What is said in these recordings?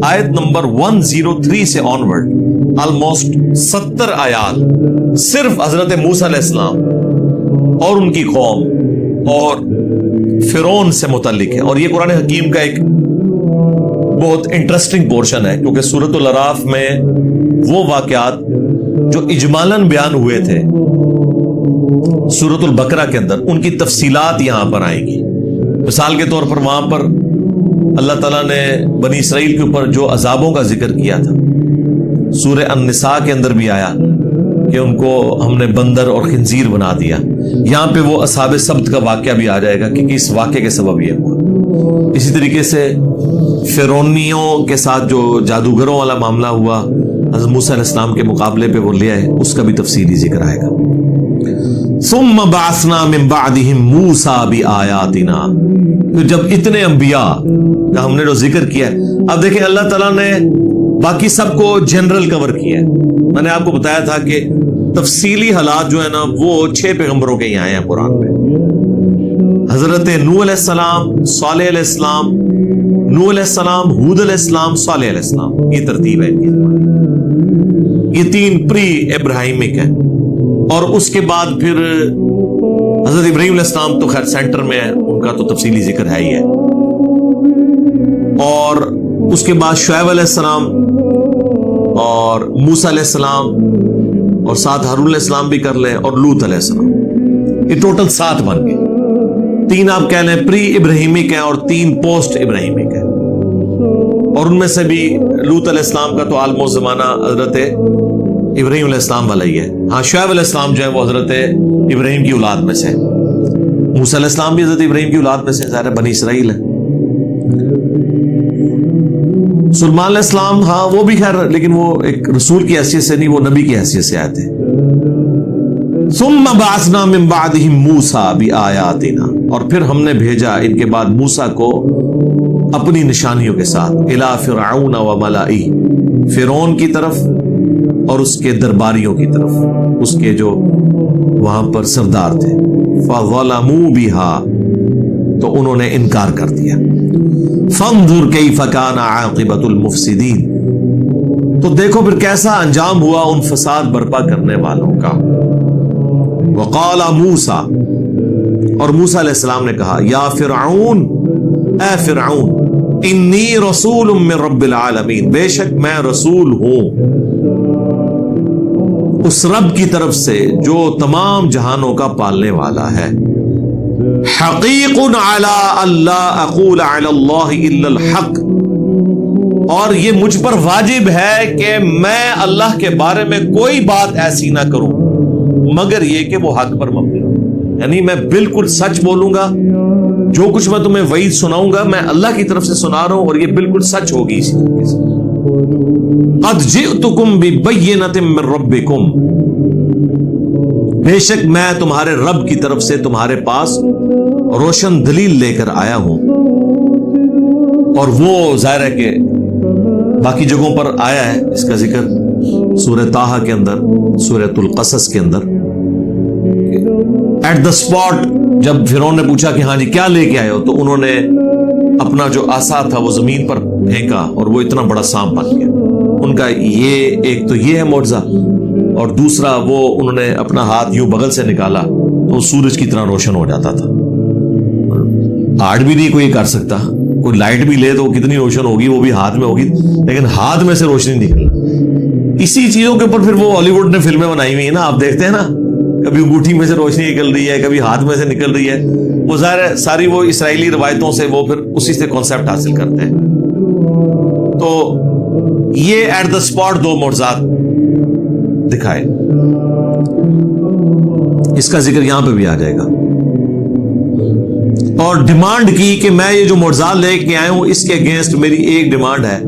آیت نمبر 103 سے onward almost 70 آیات صرف حضرت موسیٰ علیہ السلام اور ان کی قوم اور فرعون سے متعلق ہے. اور یہ قرآن حکیم کا ایک بہت انٹرسٹنگ پورشن ہے، کیونکہ سورۃ الاعراف میں وہ واقعات جو اجمالاً بیان ہوئے تھے سورۃ البقرہ کے اندر، ان کی تفصیلات یہاں پر آئیں گی. مثال کے طور پر وہاں پر اللہ تعالیٰ نے بنی اسرائیل کے اوپر جو عذابوں کا ذکر کیا تھا، سورہ النساء کے اندر بھی آیا کہ ان کو ہم نے بندر اور خنزیر بنا دیا. یہاں پہ وہ اصحاب سبت کا واقعہ بھی آ جائے گا کہ اس واقعے کے سبب یہ ہوا. اسی طریقے سے فرعونیوں کے ساتھ جو جادوگروں والا معاملہ ہوا حضرت موسیٰ علیہ السلام کے مقابلے پہ وہ لے آئے، اس کا بھی تفصیلی ذکر آئے گا. ثم بعثنا من بعدهم موسیٰ بآیاتنا. پھر جب اتنے انبیاء کا ہم نے جو ذکر کیا ہے، اب دیکھیں اللہ تعالیٰ نے باقی سب کو جنرل کور کیا ہے. میں نے آپ کو بتایا تھا کہ تفصیلی حالات جو ہے نا وہ 6 پیغمبروں کے یہاں آئے ہیں قرآن میں. حضرت نوح علیہ السلام، صالح علیہ السلام، نوح علیہ السلام، ہود علیہ السلام، صالح علیہ السلام، یہ ترتیب ہے. یہ 3 پری ابراہیمک ہیں. اور اس کے بعد پھر حضرت ابراہیم علیہ السلام تو خیر سینٹر میں ہے، ان کا تو تفصیلی ذکر ہے ہی ہے. اور اس کے بعد شعیب علیہ السلام اور موسیٰ علیہ السلام اور ساتھ ہارون علیہ السلام بھی کر لیں اور لوط علیہ السلام. یہ ٹوٹل 7 بن گئے. 3 آپ کہہ لیں پری ابراہیمک ہیں اور 3 پوسٹ ابراہیمک ہیں. اور ان میں سے بھی لوط علیہ السلام کا تو آلموسٹ زمانہ حضرت ابراہیم علیہ السلام والا ہی ہے. ہاں شعیب علیہ السلام جو ہے وہ حضرت ابراہیم کی اولاد میں سے. موسیٰ علیہ السلام بھی حضرت ابراہیم کی اولاد میں سے، ظاہر بنی اسرائیل ہے. سلیمان علیہ السلام ہاں وہ بھی خیر، لیکن وہ ایک رسول کی حیثیت سے نہیں، وہ نبی کی حیثیت سے آئے تھے. ثم بعثنا من بعدهم موسیٰ بآیاتنا. اور پھر ہم نے بھیجا ان کے بعد موسیٰ کو اپنی نشانیوں کے ساتھ الی فرعون وملئہ، فرعون کی طرف اور اس کے درباریوں کی طرف، اس کے جو وہاں پر سردار تھے. فظلموا بها، تو انہوں نے انکار کر دیا. فانظر کیف کان عاقبۃ المفسدین، تو دیکھو پھر کیسا انجام ہوا ان فساد برپا کرنے والوں کا. وقال موسیٰ، اور موسیٰ علیہ السلام نے کہا، یا فرعون، اے فرعون، انی رسول من رب العالمین، بے شک میں رسول ہوں اس رب کی طرف سے جو تمام جہانوں کا پالنے والا ہے. حقیق علی اللہ اقول علی اللہ الا الحق، اور یہ مجھ پر واجب ہے کہ میں اللہ کے بارے میں کوئی بات ایسی نہ کروں مگر یہ کہ وہ حق پر مبنی ہو. یعنی میں بالکل سچ بولوں گا، جو کچھ میں تمہیں وعید سناؤں گا میں اللہ کی طرف سے سنا رہا ہوں اور یہ بالکل سچ ہوگی. اسی طریقے سے قد جئتکم ببینۃ من ربکم، بے شک میں تمہارے رب کی طرف سے تمہارے پاس روشن دلیل لے کر آیا ہوں. اور وہ ظاہر ہے کہ باقی جگہوں پر آیا ہے اس کا ذکر، سورہ طٰہٰ کے اندر، سورۃ القصص کے اندر. ایٹ دا اسپاٹ جب فرعون نے پوچھا کہ ہاں جی کیا لے کے آئے ہو، تو انہوں نے اپنا جو عصا تھا وہ زمین پر پھینکا اور وہ اتنا بڑا سانپ بن گیا. ان کا یہ ایک تو یہ ہے معجزہ، اور دوسرا وہ انہوں نے اپنا ہاتھ یوں بغل سے نکالا تو سورج کی طرح روشن ہو جاتا تھا. آرٹ بھی نہیں کوئی کر سکتا، کوئی لائٹ بھی لے تو کتنی روشن ہوگی، وہ بھی ہاتھ میں ہوگی، لیکن ہاتھ میں سے روشنی نکلنا. اسی چیزوں کے اوپر پھر وہ ہالی ووڈ نے فلمیں بنائی ہوئی ہیں نا، آپ دیکھتے ہیں نا، کبھی انگوٹھی میں سے روشنی نکل رہی ہے، کبھی ہاتھ میں سے نکل رہی ہے. وہ ظاہر ہے ساری وہ اسرائیلی روایتوں سے وہ پھر اسی سے کانسیپٹ حاصل کرتے ہیں. تو یہ ایٹ دا اسپاٹ 2 معجزات دکھائے. اس کا ذکر یہاں پہ بھی آ جائے گا. اور ڈیمانڈ کی کہ میں یہ جو معجزات لے کے آیا ہوں اس کے اگینسٹ میری ایک ڈیمانڈ ہے،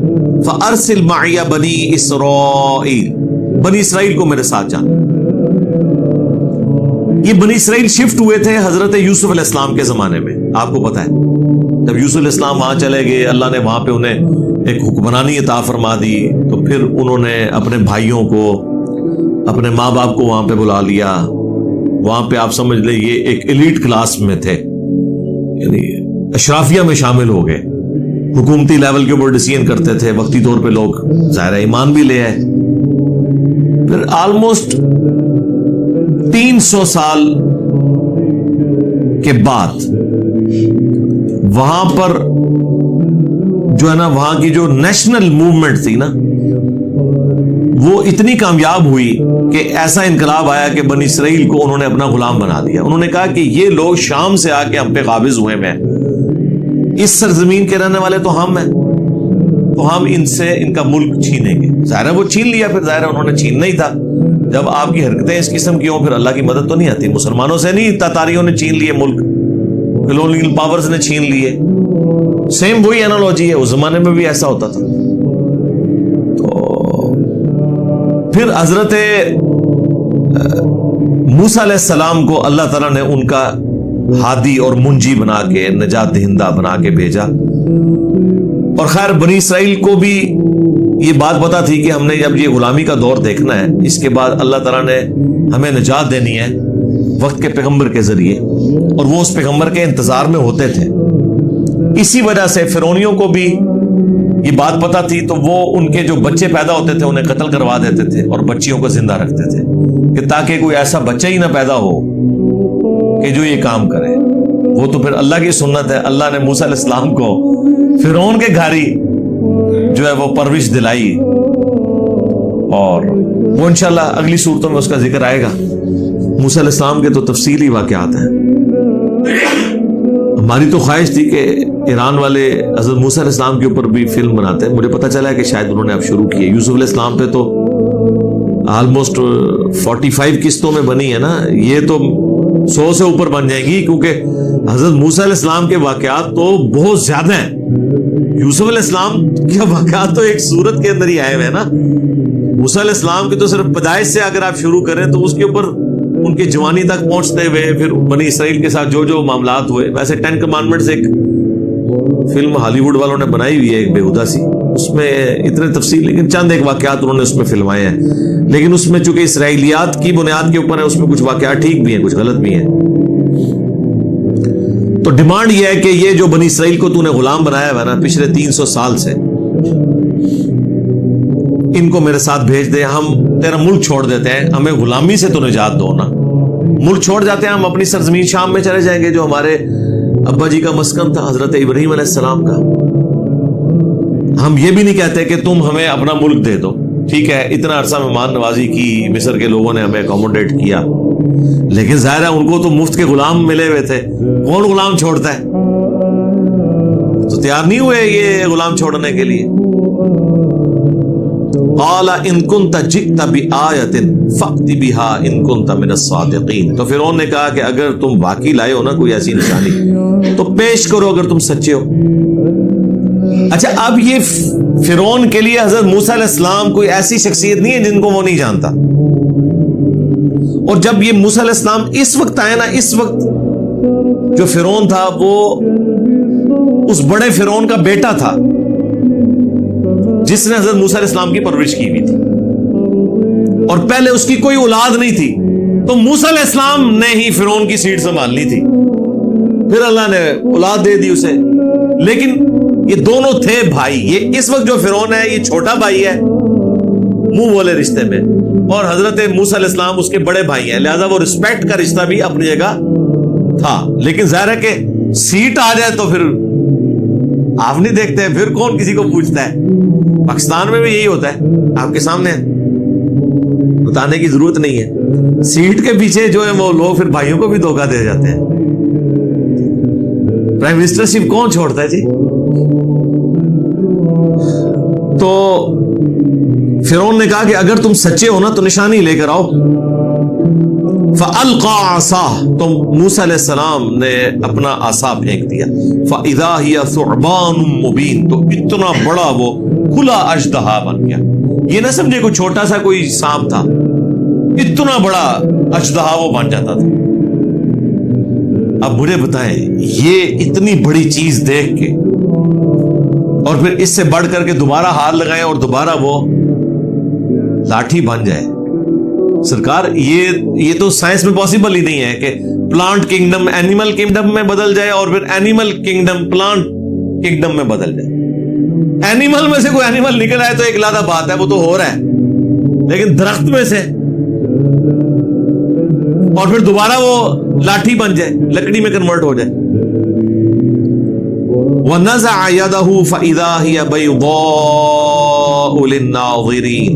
فَأَرْسِلْ مَعِيَ بَنِي إِسْرَائِيلَ، بنی اسرائیل کو میرے ساتھ جانا. یہ بنی اسرائیل شفٹ ہوئے تھے حضرت یوسف علیہ السلام کے زمانے میں، آپ کو پتا ہے. جب یوسف علیہ السلام وہاں چلے گئے، اللہ نے وہاں پہ انہیں ایک حکمرانی عطا فرما دی، تو پھر انہوں نے اپنے بھائیوں کو، اپنے ماں باپ کو وہاں پہ بلا لیا. وہاں پہ آپ سمجھ لیں یہ ایک ایلیٹ کلاس میں تھے، یعنی اشرافیہ میں شامل ہو گئے. حکومتی لیول کے اوپر ڈیسیژن کرتے تھے, وقتی طور پہ لوگ ظاہر ایمان بھی لے آئے. پھر آلموسٹ 300 سال کے بعد وہاں پر جو ہے نا, وہاں کی جو نیشنل موومنٹ تھی نا, وہ اتنی کامیاب ہوئی کہ ایسا انقلاب آیا کہ بنی اسرائیل کو انہوں نے اپنا غلام بنا دیا. انہوں نے کہا کہ یہ لوگ شام سے آ کے ہم پہ قابض ہوئے ہیں, اس سرزمین کے رہنے والے تو ہم ہیں, تو ہم ان سے ان کا ملک چھینیں گے. ظاہر ہے وہ چھین لیا. پھر ظاہر ہے انہوں نے چھیننا ہی تھا. جب آپ کی حرکتیں اس قسم کی ہوں پھر اللہ کی مدد تو نہیں آتی. مسلمانوں سے نہیں, تاتاریوں نے چھین لیے ملک, کلونیل پاورز نے چھین لیے. سیم وہی انالوجی ہے, اس زمانے میں بھی ایسا ہوتا تھا. تو پھر حضرت موسیٰ علیہ السلام کو اللہ تعالیٰ نے ان کا ہادی اور منجی بنا کے, نجات دہندہ بنا کے بھیجا. اور خیر بنی اسرائیل کو بھی یہ بات پتا تھی کہ ہم نے جب یہ غلامی کا دور دیکھنا ہے, اس کے بعد اللہ تعالیٰ نے ہمیں نجات دینی ہے وقت کے پیغمبر کے ذریعے, اور وہ اس پیغمبر کے انتظار میں ہوتے تھے. اسی وجہ سے فرعونیوں کو بھی یہ بات پتا تھی, تو وہ ان کے جو بچے پیدا ہوتے تھے انہیں قتل کروا دیتے تھے اور بچیوں کو زندہ رکھتے تھے, کہ تاکہ کوئی ایسا بچہ ہی نہ پیدا ہو کہ جو یہ کام کرے. وہ تو پھر اللہ کی سنت ہے. اللہ نے موسیٰ علیہ السلام کو فرعون کے گھاری جو ہے وہ پرورش دلائی, اور وہ انشاءاللہ اگلی صورتوں میں اس کا ذکر آئے گا. موسیٰ علیہ السلام کے تو تفصیلی واقعات ہیں. ہماری تو خواہش تھی کہ ایران والے حضرت موسیٰ علیہ السلام کے اوپر بھی فلم بناتے ہیں. مجھے پتا چلا ہے کہ شاید انہوں نے اب شروع کی ہے. یوسف علیہ السلام پہ تو آلموسٹ 45 قسطوں میں بنی ہے نا, یہ تو 100 سے اوپر بن جائیں گی, کیونکہ حضرت موسیٰ علیہ السلام کے واقعات تو بہت زیادہ ہیں. یوسف علیہ السلام کے واقعات تو ایک سورت کے اندر ہی آئے ہوئے ہیں نا. موسیٰ علیہ السلام کی تو صرف پیدائش سے اگر آپ شروع کریں تو اس کے اوپر ان کی جوانی تک پہنچتے ہوئے پھر بنی اسرائیل کے ساتھ جو جو معاملات ہوئے. ویسے 10 کمانڈمنٹس ایک فلم ہالی ووڈ والوں نے بنائی ہوئی ہے, ایک بےہودہ سی, اس میں اتنے تفصیل, لیکن چند ایک واقعات انہوں نے اس میں فلمائے ہیں. لیکن اس میں چونکہ اسرائیلیات کی بنیاد کے اوپر ہے, اس میں کچھ واقعات ٹھیک بھی ہیں, کچھ غلط بھی ہیں. تو ڈیمانڈ یہ ہے کہ یہ جو بنی اسرائیل کو تو نے غلام بنایا ہوا نا پچھلے 300 سال سے, ان کو میرے ساتھ بھیج دے, ہم تیرا ملک چھوڑ دیتے ہیں, ہمیں غلامی سے تو نجات دو نا. ملک چھوڑ جاتے ہیں, ہم اپنی سرزمین شام میں چلے جائیں گے جو ہمارے ابا جی کا مسکن تھا حضرت ابراہیم علیہ السلام کا. ہم یہ بھی نہیں کہتے کہ تم ہمیں اپنا ملک دے دو, ٹھیک ہے اتنا عرصہ مہمان نوازی کی, مصر کے لوگوں نے ہمیں اکوموڈیٹ کیا, لیکن ظاہر ہے ان کو تو مفت کے غلام ملے ہوئے تھے. کون غلام چھوڑتا ہے؟ تو تیار نہیں ہوئے یہ غلام چھوڑنے کے لیے. قال ان كنت جئت بآية فأت بها ان كنت من الصادقين. تو فرعون نے کہا کہ اگر تم واقعی لائے ہو نا کوئی ایسی نشانی تو پیش کرو اگر تم سچے ہو. اچھا, اب یہ فرعون کے لیے حضرت موسیٰ علیہ السلام کوئی ایسی شخصیت نہیں ہے جن کو وہ نہیں جانتا. اور جب یہ موسیٰ علیہ السلام اس وقت آئے نا, اس وقت جو فرعون تھا وہ اس بڑے فرعون کا بیٹا تھا جس نے حضرت موسیٰ علیہ السلام کی پرورش کی ہوئی تھی, اور پہلے اس کی کوئی اولاد نہیں تھی. تو موسیٰ علیہ السلام نے ہی فرعون کی سیٹ سنبھالنی تھی, پھر اللہ نے اولاد دے دی اسے. لیکن یہ دونوں تھے بھائی. یہ اس وقت جو فرعون ہے یہ چھوٹا بھائی ہے منہ بولے رشتے میں, اور حضرت موسیٰ علیہ السلام اس کے بڑے بھائی ہیں, لہذا وہ رسپیکٹ کا رشتہ بھی اپنی جگہ تھا. لیکن ظاہر ہے کہ سیٹ آ جائے تو پھر آپ نہیں دیکھتے, پھر کون کسی کو پوچھتا ہے. پاکستان میں بھی یہی ہوتا ہے, آپ کے سامنے بتانے کی ضرورت نہیں ہے. سیٹ کے پیچھے جو ہے وہ لوگ پھر بھائیوں کو بھی دھوکہ دے جاتے ہیں. پرائم منسٹرشپ کون چھوڑتا ہے جی؟ تو فرعون نے کہا کہ اگر تم سچے ہو نا تو نشانی لے کر آؤ. فَأَلْقَى عَصَاهُ, تو موسیٰ علیہ السلام نے اپنا عصا پھینک دیا. فَإِذَا هِيَ ثُعْبَانٌ مُبِينٌ, تو اتنا بڑا وہ کھلا اژدہا بن گیا. یہ نہ سمجھے کوئی چھوٹا سا کوئی سانپ تھا, اتنا بڑا اژدہا وہ بن جاتا تھا. اب مجھے بتائیں یہ اتنی بڑی چیز دیکھ کے اور پھر اس سے بڑھ کر کے دوبارہ ہاتھ لگائیں اور دوبارہ وہ لاٹھی بن جائے. سرکار یہ تو سائنس میں پاسبل ہی نہیں ہے کہ پلانٹ کنگڈم اینیمل کنگڈم میں بدل جائے اور پھر اینیمل کنگڈم پلانٹ کنگڈم میں بدل جائے. اینیمل میں سے کوئی اینیمل نکل آئے تو ایک علیحدہ بات ہے، وہ تو ہو رہا ہے، لیکن درخت میں سے اور پھر دوبارہ وہ لاٹھی بن جائے، لکڑی میں کنورٹ ہو جائے. وَنَزَعَ يَدَهُ فَإِذَا هِيَ بَيْضَاءُ لِلنَّاظِرِينَ،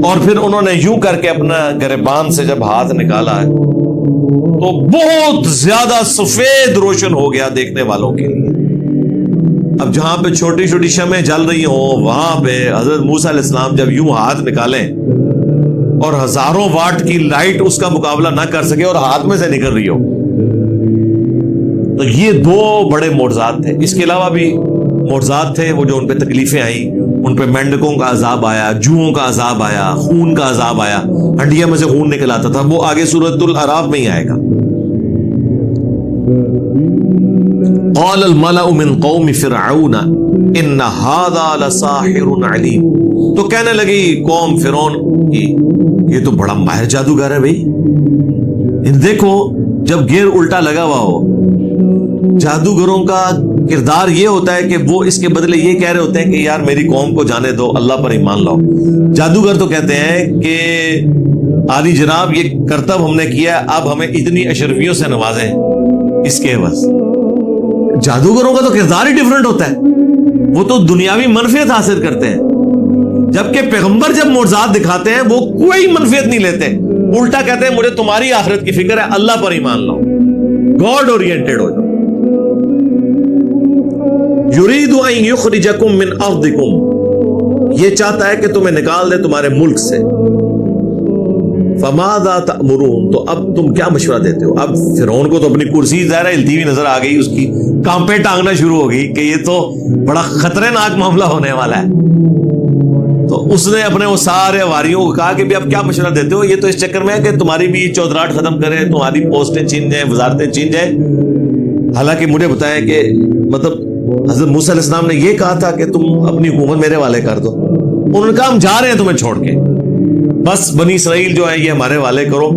اور پھر انہوں نے یوں کر کے اپنا گریبان سے جب ہاتھ نکالا ہے تو بہت زیادہ سفید روشن ہو گیا دیکھنے والوں کے لیے. اب جہاں پہ چھوٹی چھوٹی شمعیں جل رہی ہوں وہاں پہ حضرت موسیٰ علیہ السلام جب یوں ہاتھ نکالیں اور ہزاروں واٹ کی لائٹ اس کا مقابلہ نہ کر سکے اور ہاتھ میں سے نکل رہی ہو، تو یہ دو بڑے معجزات تھے. اس کے علاوہ بھی معجزات تھے وہ جو ان پہ تکلیفیں آئیں، ان پہ مینڈکوں کا عذاب آیا، جوؤں کا عذاب آیا، خون کا عذاب آیا، ہڈیاں میں سے خون نکل آتا تھا. وہ آگے سورۃ الاعراف میں ہی آئے گا. قال الملأ من قوم فرعون ان هذا لساحر علیم، تو کہنے لگی قوم فرعون کی یہ تو بڑا ماہر جادوگر ہے بھائی. دیکھو جب گیر الٹا لگا ہوا ہو، جادوگروں کا کردار یہ ہوتا ہے کہ وہ اس کے بدلے یہ کہہ رہے ہوتے ہیں کہ یار میری قوم کو جانے دو، اللہ پر ایمان لاؤ. جادوگر تو کہتے ہیں کہ عالی جناب یہ کرتب ہم نے کیا، اب ہمیں اتنی اشرفیوں سے نوازیں اس کے عوض. جادوگروں کا تو کردار ہی ڈیفرنٹ ہوتا ہے، وہ تو دنیاوی منفعت حاصل کرتے ہیں، جبکہ پیغمبر جب معجزات دکھاتے ہیں وہ کوئی منفعت نہیں لیتے، الٹا کہتے ہیں مجھے تمہاری آخرت کی فکر ہے، اللہ پر ایمان لاؤ، گاڈ اورینٹڈ ہو جاؤ. یرید ان یخرجکم من ارضکم، یہ چاہتا ہے کہ تمہیں نکال دے تمہارے ملک سے. فماذا تأمرون، تو اب تم کیا مشورہ دیتے ہو؟ اب فرعون کو تو اپنی کرسی ظاہر ہلتی ہوئی نظر آ گئی، اس کی کانپیں ٹانگنا شروع ہو گئی کہ یہ تو بڑا خطرناک معاملہ ہونے والا ہے. تو اس نے اپنے وہ سارے واریوں کو کہا کہ بھی اب کیا مشورہ دیتے ہو؟ یہ تو اس چکر میں ہے کہ تمہاری بھی چودراہٹ ختم کرے، تمہاری پوسٹیں چھین جائیں، وزارتیں چھین جائیں. حالانکہ مجھے بتائیں کہ مطلب حضرت موسیٰ علیہ السلام نے یہ کہا تھا کہ تم اپنی حکومت میرے والے کر دو. انہوں نے کہا ہم جا رہے ہیں تمہیں چھوڑ کے، بس بنی اسرائیل جو ہے یہ ہمارے والے کرو،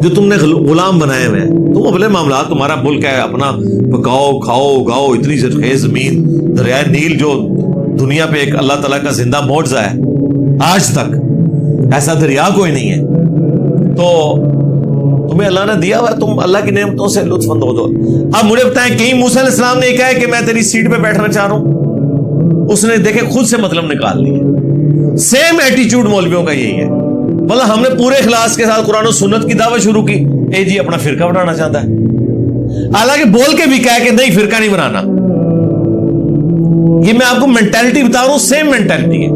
جو تم نے غلام بنائے ہوئے ہیں. تم اپنے معاملات، تمہارا ملک ہے اپنا، پکاؤ کھاؤ اگاؤ، اتنی زرخیز زمین، دریائے نیل جو دنیا پہ ایک اللہ تعالیٰ کا زندہ معجزہ ہے، آج تک ایسا دریا کوئی نہیں ہے. تو تمہیں اللہ نے دیا ہوا، تم اللہ کی نعمتوں سے لطف اندوز ہو. اب مجھے بتائیں کہیں موسیٰ علیہ السلام نے یہ کہا ہے کہ میں تیری سیٹ پہ بیٹھنا چاہ رہا ہوں؟ اس نے دیکھے خود سے مطلب نکال لیا. سیم ایٹیچیوڈ مولویوں کا یہی ہے. بلا ہم نے پورے اخلاص کے ساتھ قرآن و سنت کی دعوت شروع کی، اے جی اپنا فرقہ بنانا چاہتا ہے، حالانکہ بول کے بھی کہا کہ نہیں فرقہ نہیں بنانا. یہ میں آپ کو مینٹالٹی بتا رہا ہوں، سیم مینٹالٹی ہے.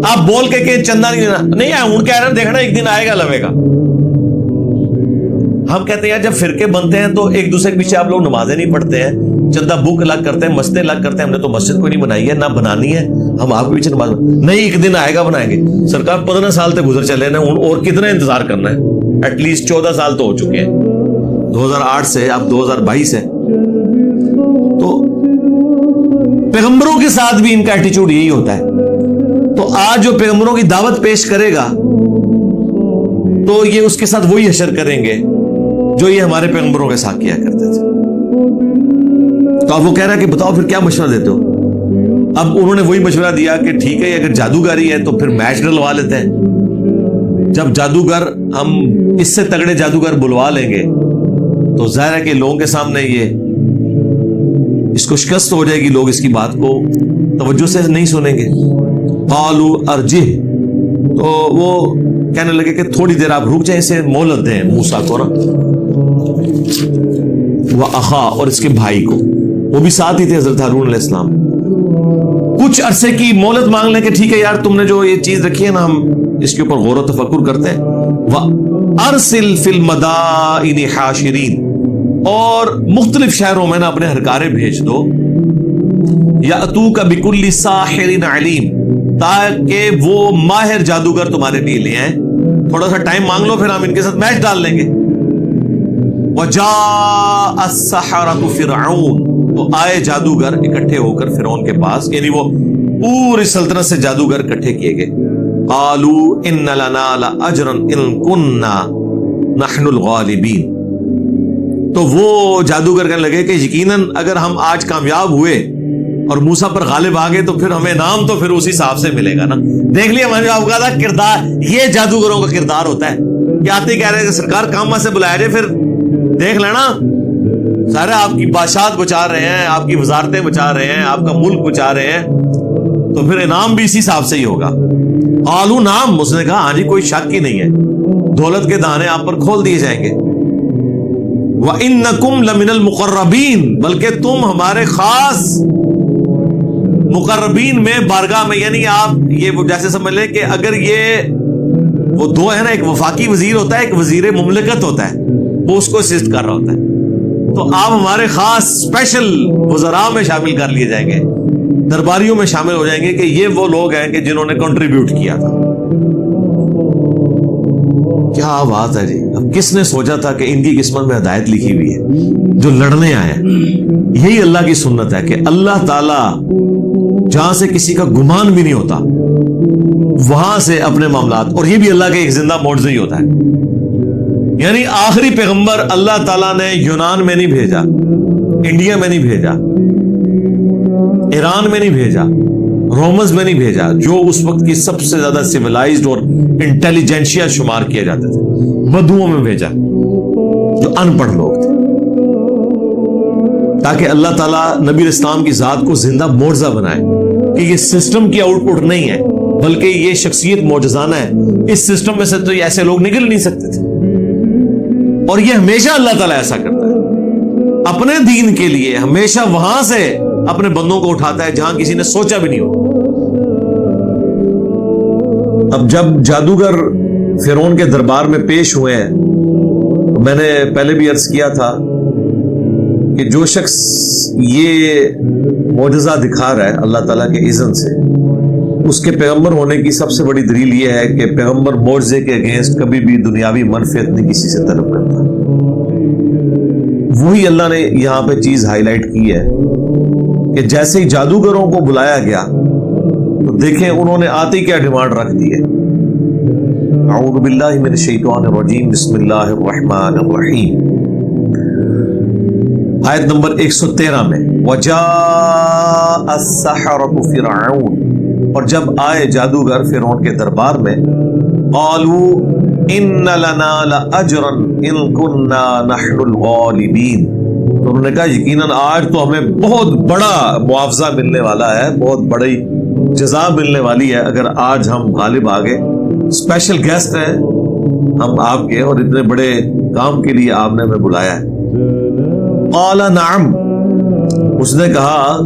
آپ بول کے کہ چندہ نہیں دینا، نہیں ہوں کہہ رہے ہیں دیکھنا ایک دن آئے گا لوے گا. ہم کہتے ہیں جب فرقے بنتے ہیں تو ایک دوسرے کے پیچھے آپ لوگ نمازیں نہیں پڑھتے ہیں، چندہ بک الگ کرتے ہیں، مسجدیں الگ کرتے ہیں. ہم نے تو مسجد کوئی نہیں بنائی ہے، نہ بنانی ہے، ہم آپ کے پیچھے نماز نہیں، ایک دن آئے گا بنائیں گے. سرکار 15 سال تک گزر چلے نا، اور کتنا انتظار کرنا ہے؟ ایٹ لیسٹ 14 سال تو ہو چکے ہیں، 2008 سے اب 2022 ہے. تو پیغمبروں کے ساتھ بھی ان کا ایٹیچیوڈ یہی ہوتا ہے. تو آج جو پیغمبروں کی دعوت پیش کرے گا تو یہ اس کے ساتھ وہی حشر کریں گے جو یہ ہمارے پیغمبروں کے ساتھ کیا کرتے تھے. تو اب وہ کہہ رہا ہے کہ بتاؤ پھر کیا مشورہ دیتے ہو؟ اب انہوں نے وہی مشورہ دیا کہ ٹھیک ہے اگر جادوگری ہے تو پھر میچ ڈلوا لیتے ہیں. جب جادوگر ہم اس سے تگڑے جادوگر بلوا لیں گے تو ظاہر ہے کہ لوگوں کے سامنے یہ اس کو شکست ہو جائے گی، لوگ اس کی بات کو توجہ سے نہیں سنیں گے. قالوا ارجہ، تو وہ کہنے لگے کہ تھوڑی دیر آپ رک جائیں، اسے مہلت دیں موسیٰ کو نا، وَأَخَا، اور اس کے بھائی کو، وہ بھی ساتھ ہی تھے حضرت ہارون علیہ السلام. کچھ عرصے کی مہلت مانگ لیں کہ ٹھیک ہے یار تم نے جو یہ چیز رکھی ہے نا، ہم اس کے اوپر غور و تفکر کرتے ہیں. وَأَرْسِلْ فِي الْمَدَائِنِ حَاشِرِينَ، اور مختلف شہروں میں نا اپنے ہرکارے بھیج دو. يَأْتُوكَ بِكُلِّ سَاحِرٍ عَلِيمٍ، تاکہ وہ ماہر جادوگر تمہارے لیے لے آئیں. تھوڑا سا ٹائم مانگ لو پھر ہم ان کے ساتھ میچ ڈال لیں گے. وَجَاءَ السَّحَرَةُ فِرْعَوْنَ، تو آئے جادوگر اکٹھے ہو کر فرعون کے پاس، یعنی وہ پوری سلطنت سے جادوگر اکٹھے کیے گئے. قَالُوا إِنَّ لَنَا لَأَجْرًا إِن كُنَّا نَحْنُ الْغَالِبِينَ، تو وہ جادوگر کہنے لگے کہ یقیناً اگر ہم آج کامیاب ہوئے اور موسیٰ پر غالب آ گئے تو پھر ہمیں انعام تو پھر اسی حساب سے ملے گا نا. دیکھ لیا میں نے آپ کو کہا تھا کردار, یہ جادوگروں کا کردار ہوتا ہے کہ آتے ہی کہہ رہے ہیں کہ سرکار کام سے بلایا جائے, پھر دیکھ لینا سارے آپ کی بادشاہت بچا رہے ہیں, آپ کی وزارتیں بچا رہے ہیں, آپ کا ملک بچا رہے ہیں, تو پھر انعام بھی اسی حساب سے ہی ہوگا. قالوا نعم, اس نے کہا ہاں جی کوئی شک ہی نہیں ہے, دولت کے دانے آپ پر کھول دیے جائیں گے. وَإِنَّكُمْ لَمِنَ الْمُقَرَّبِينَ, بلکہ تم ہمارے خاص مقربین میں, بارگاہ میں, یعنی آپ یہ جیسے سمجھ لیں کہ اگر یہ وہ دو ہے نا, ایک وفاقی وزیر ہوتا ہے, ایک وزیر مملکت ہوتا ہے, وہ اس کو اسسٹ کر رہا ہوتا ہے, تو آپ ہمارے خاص اسپیشل وزراء میں شامل کر لیے جائیں گے, درباریوں میں شامل ہو جائیں گے کہ یہ وہ لوگ ہیں کہ جنہوں نے کنٹریبیوٹ کیا تھا. کیا بات ہے جی. اب کس نے سوچا تھا کہ ان کی قسمت میں ہدایت لکھی ہوئی ہے جو لڑنے آئے ہیں. یہی اللہ کی سنت ہے کہ اللہ تعالی جہاں سے کسی کا گمان بھی نہیں ہوتا وہاں سے اپنے معاملات, اور یہ بھی اللہ کے ایک زندہ معجزہ ہی ہوتا ہے. یعنی آخری پیغمبر اللہ تعالیٰ نے یونان میں نہیں بھیجا, انڈیا میں نہیں بھیجا, ایران میں نہیں بھیجا, رومز میں نہیں بھیجا, جو اس وقت کی سب سے زیادہ سیولائزڈ اور انٹیلیجنشیا شمار کیے جاتے تھے, بدوؤں میں بھیجا جو ان پڑھ لوگ تھے, تاکہ اللہ تعالیٰ نبی اسلام کی ذات کو زندہ معجزہ بنائے کہ یہ سسٹم کی آؤٹ پٹ نہیں ہے بلکہ یہ شخصیت معجزانہ ہے. اس سسٹم میں سے تو ایسے لوگ نکل نہیں سکتے تھے, اور یہ ہمیشہ اللہ تعالیٰ ایسا کرتا ہے اپنے دین کے لیے, ہمیشہ وہاں سے اپنے بندوں کو اٹھاتا ہے جہاں کسی نے سوچا بھی نہیں ہو. اب جب جادوگر فرعون کے دربار میں پیش ہوئے ہیں, میں نے پہلے بھی عرض کیا تھا کہ جو شخص یہ معجزہ دکھا رہا ہے اللہ تعالیٰ کے اذن سے, اس کے پیغمبر ہونے کی سب سے بڑی دلیل یہ ہے کہ پیغمبر معجزے کے اگینسٹ کبھی بھی دنیاوی منفعت نہیں کسی سے طلب کرتا. وہی اللہ نے یہاں پہ چیز ہائی لائٹ کی ہے کہ جیسے ہی جادوگروں کو بلایا گیا تو دیکھیں انہوں نے آتے ہی کیا ڈیمانڈ رکھ دی ہے. اعوذ باللہ من الشیطان الرجیم, بسم اللہ الرحمن الرحیم. آیت نمبر 113 میں وَجَاءَ السَّحَرَةُ فِرْعَوْنَ, اور جب آئے جادوگر فرعون کے دربار میں, قالوا ان لنا لاجرا ان كنا نحن الغالبین, تو انہوں نے کہا یقیناً آج تو ہمیں بہت بڑا معاوضہ ملنے والا ہے, بہت بڑی جزا ملنے والی ہے اگر آج ہم غالب آ گئے. اسپیشل گیسٹ ہیں ہم آپ کے, اور اتنے بڑے کام کے لیے آپ نے ہمیں بلایا ہے. قال نعم, اس نے کہا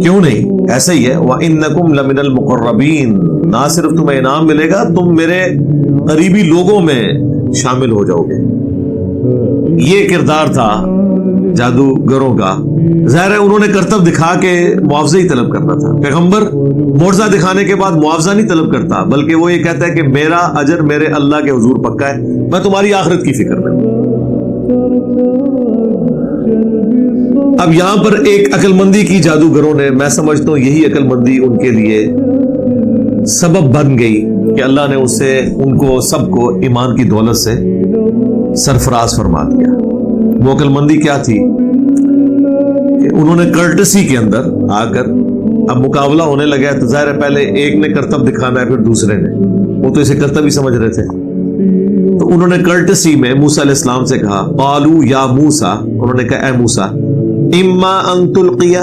کیوں نہیں, ایسا ہی ہے. وَإِنَّكُمْ لَمِنَ الْمُقَرَّبِينَ, نہ صرف تمہیں انعام ملے گا, تم میرے قریبی لوگوں میں شامل ہو جاؤ گے. یہ کردار تھا جادوگروں کا. ظاہر ہے انہوں نے کرتب دکھا کے معاوضہ ہی طلب کرنا تھا. پیغمبر معجزہ دکھانے کے بعد معاوضہ نہیں طلب کرتا, بلکہ وہ یہ کہتا ہے کہ میرا اجر میرے اللہ کے حضور پکا ہے, میں تمہاری آخرت کی فکر میں. اب یہاں پر ایک عقل مندی کی جادوگروں نے, میں سمجھتا ہوں یہی عقل مندی ان کے لیے سبب بن گئی کہ اللہ نے اسے ان کو سب کو ایمان کی دولت سے سرفراز فرما دیا. وہ عقل مندی کیا تھی کہ انہوں نے کرٹسی کے اندر آ کر, اب مقابلہ ہونے لگا تو ظاہر ہے پہلے ایک نے کرتب دکھانا ہے پھر دوسرے نے, وہ تو اسے کرتب ہی سمجھ رہے تھے, تو انہوں نے کرٹسی میں موسیٰ علیہ السلام سے کہا قالوا یا موسیٰ, انہوں نے کہا اے موسیٰ, اما ان تلقی,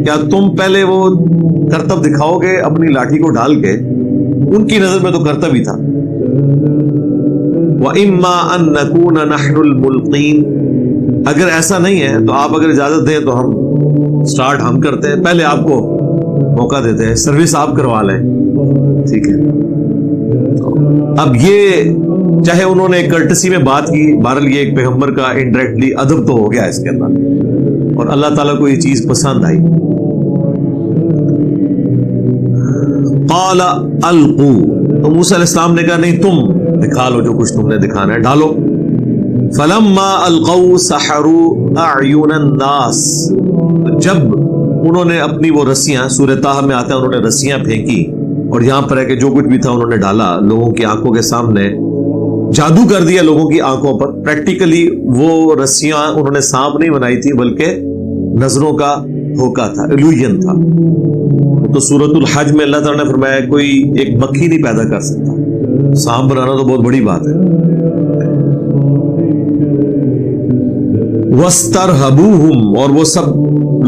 کیا تم پہلے وہ کرتب دکھاؤ گے اپنی لاٹھی کو ڈال کے, ان کی نظر میں تو کرتب ہی تھا. وَإِمَّا أَن نَّكُونَ نَحْنُ الْمُلْقِينَ, اگر ایسا نہیں ہے تو آپ اگر اجازت دیں تو ہم سٹارٹ ہم کرتے ہیں, پہلے آپ کو موقع دیتے ہیں, سروس آپ کروا لیں, ٹھیک ہے. اب یہ چاہے انہوں نے کرٹسی میں بات کی, بہرحال یہ ایک پیغمبر کا انڈائریکٹلی ادب تو ہو گیا اس کے اندر, اور اللہ تعالیٰ کو یہ چیز پسند آئی. قال القوا, تو موسیٰ علیہ السلام نے کہا نہیں تم دکھا لو جو کچھ تم نے دکھانا ہے, ڈالو. فلما القوا سحروا اعین الناس, جب انہوں نے اپنی وہ رسیاں, سورہ طٰہٰ میں آتا ہے انہوں نے رسیاں پھینکی, اور یہاں پر ہے کہ جو کچھ بھی تھا انہوں نے ڈالا لوگوں کی آنکھوں کے سامنے, جادو کر دیا لوگوں کی آنکھوں پر. پریکٹیکلی وہ رسیاں انہوں نے سانپ نہیں بنائی تھی بلکہ نظروں کا دھوکا تھا, illusion تھا. تو سورۃ الحج میں اللہ تعالیٰ نے فرمایا کوئی ایک مکھی نہیں پیدا کر سکتا, سانپ بنانا تو بہت بڑی بات ہے. وَاسْتَرْهَبُوهُمْ, اور وہ سب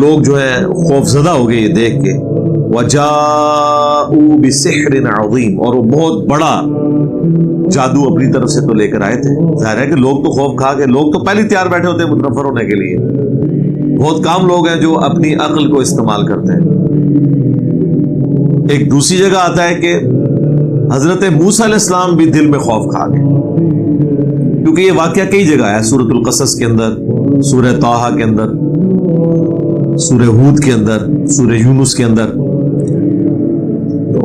لوگ جو ہیں خوف زدہ ہو گئے یہ دیکھ کے. وَجَاءُوا بِسِحْرٍ عَظِيمٍ, اور وہ بہت بڑا جادو اپنی طرف سے تو لے کر آئے تھے. ظاہر ہے کہ لوگ تو خوف کھا کے, لوگ تو پہلے تیار بیٹھے ہوتے ہیں متنفر ہونے کے لیے. بہت کام لوگ ہیں جو اپنی عقل کو استعمال کرتے ہیں. ایک دوسری جگہ آتا ہے کہ حضرت موسیٰ علیہ السلام بھی دل میں خوف کھا گئے, کیونکہ یہ واقعہ کئی جگہ ہے, سورۃ القصص کے اندر, سورہ طٰہٰ کے اندر, سورہ ہود کے اندر, سورہ یونس کے اندر. تو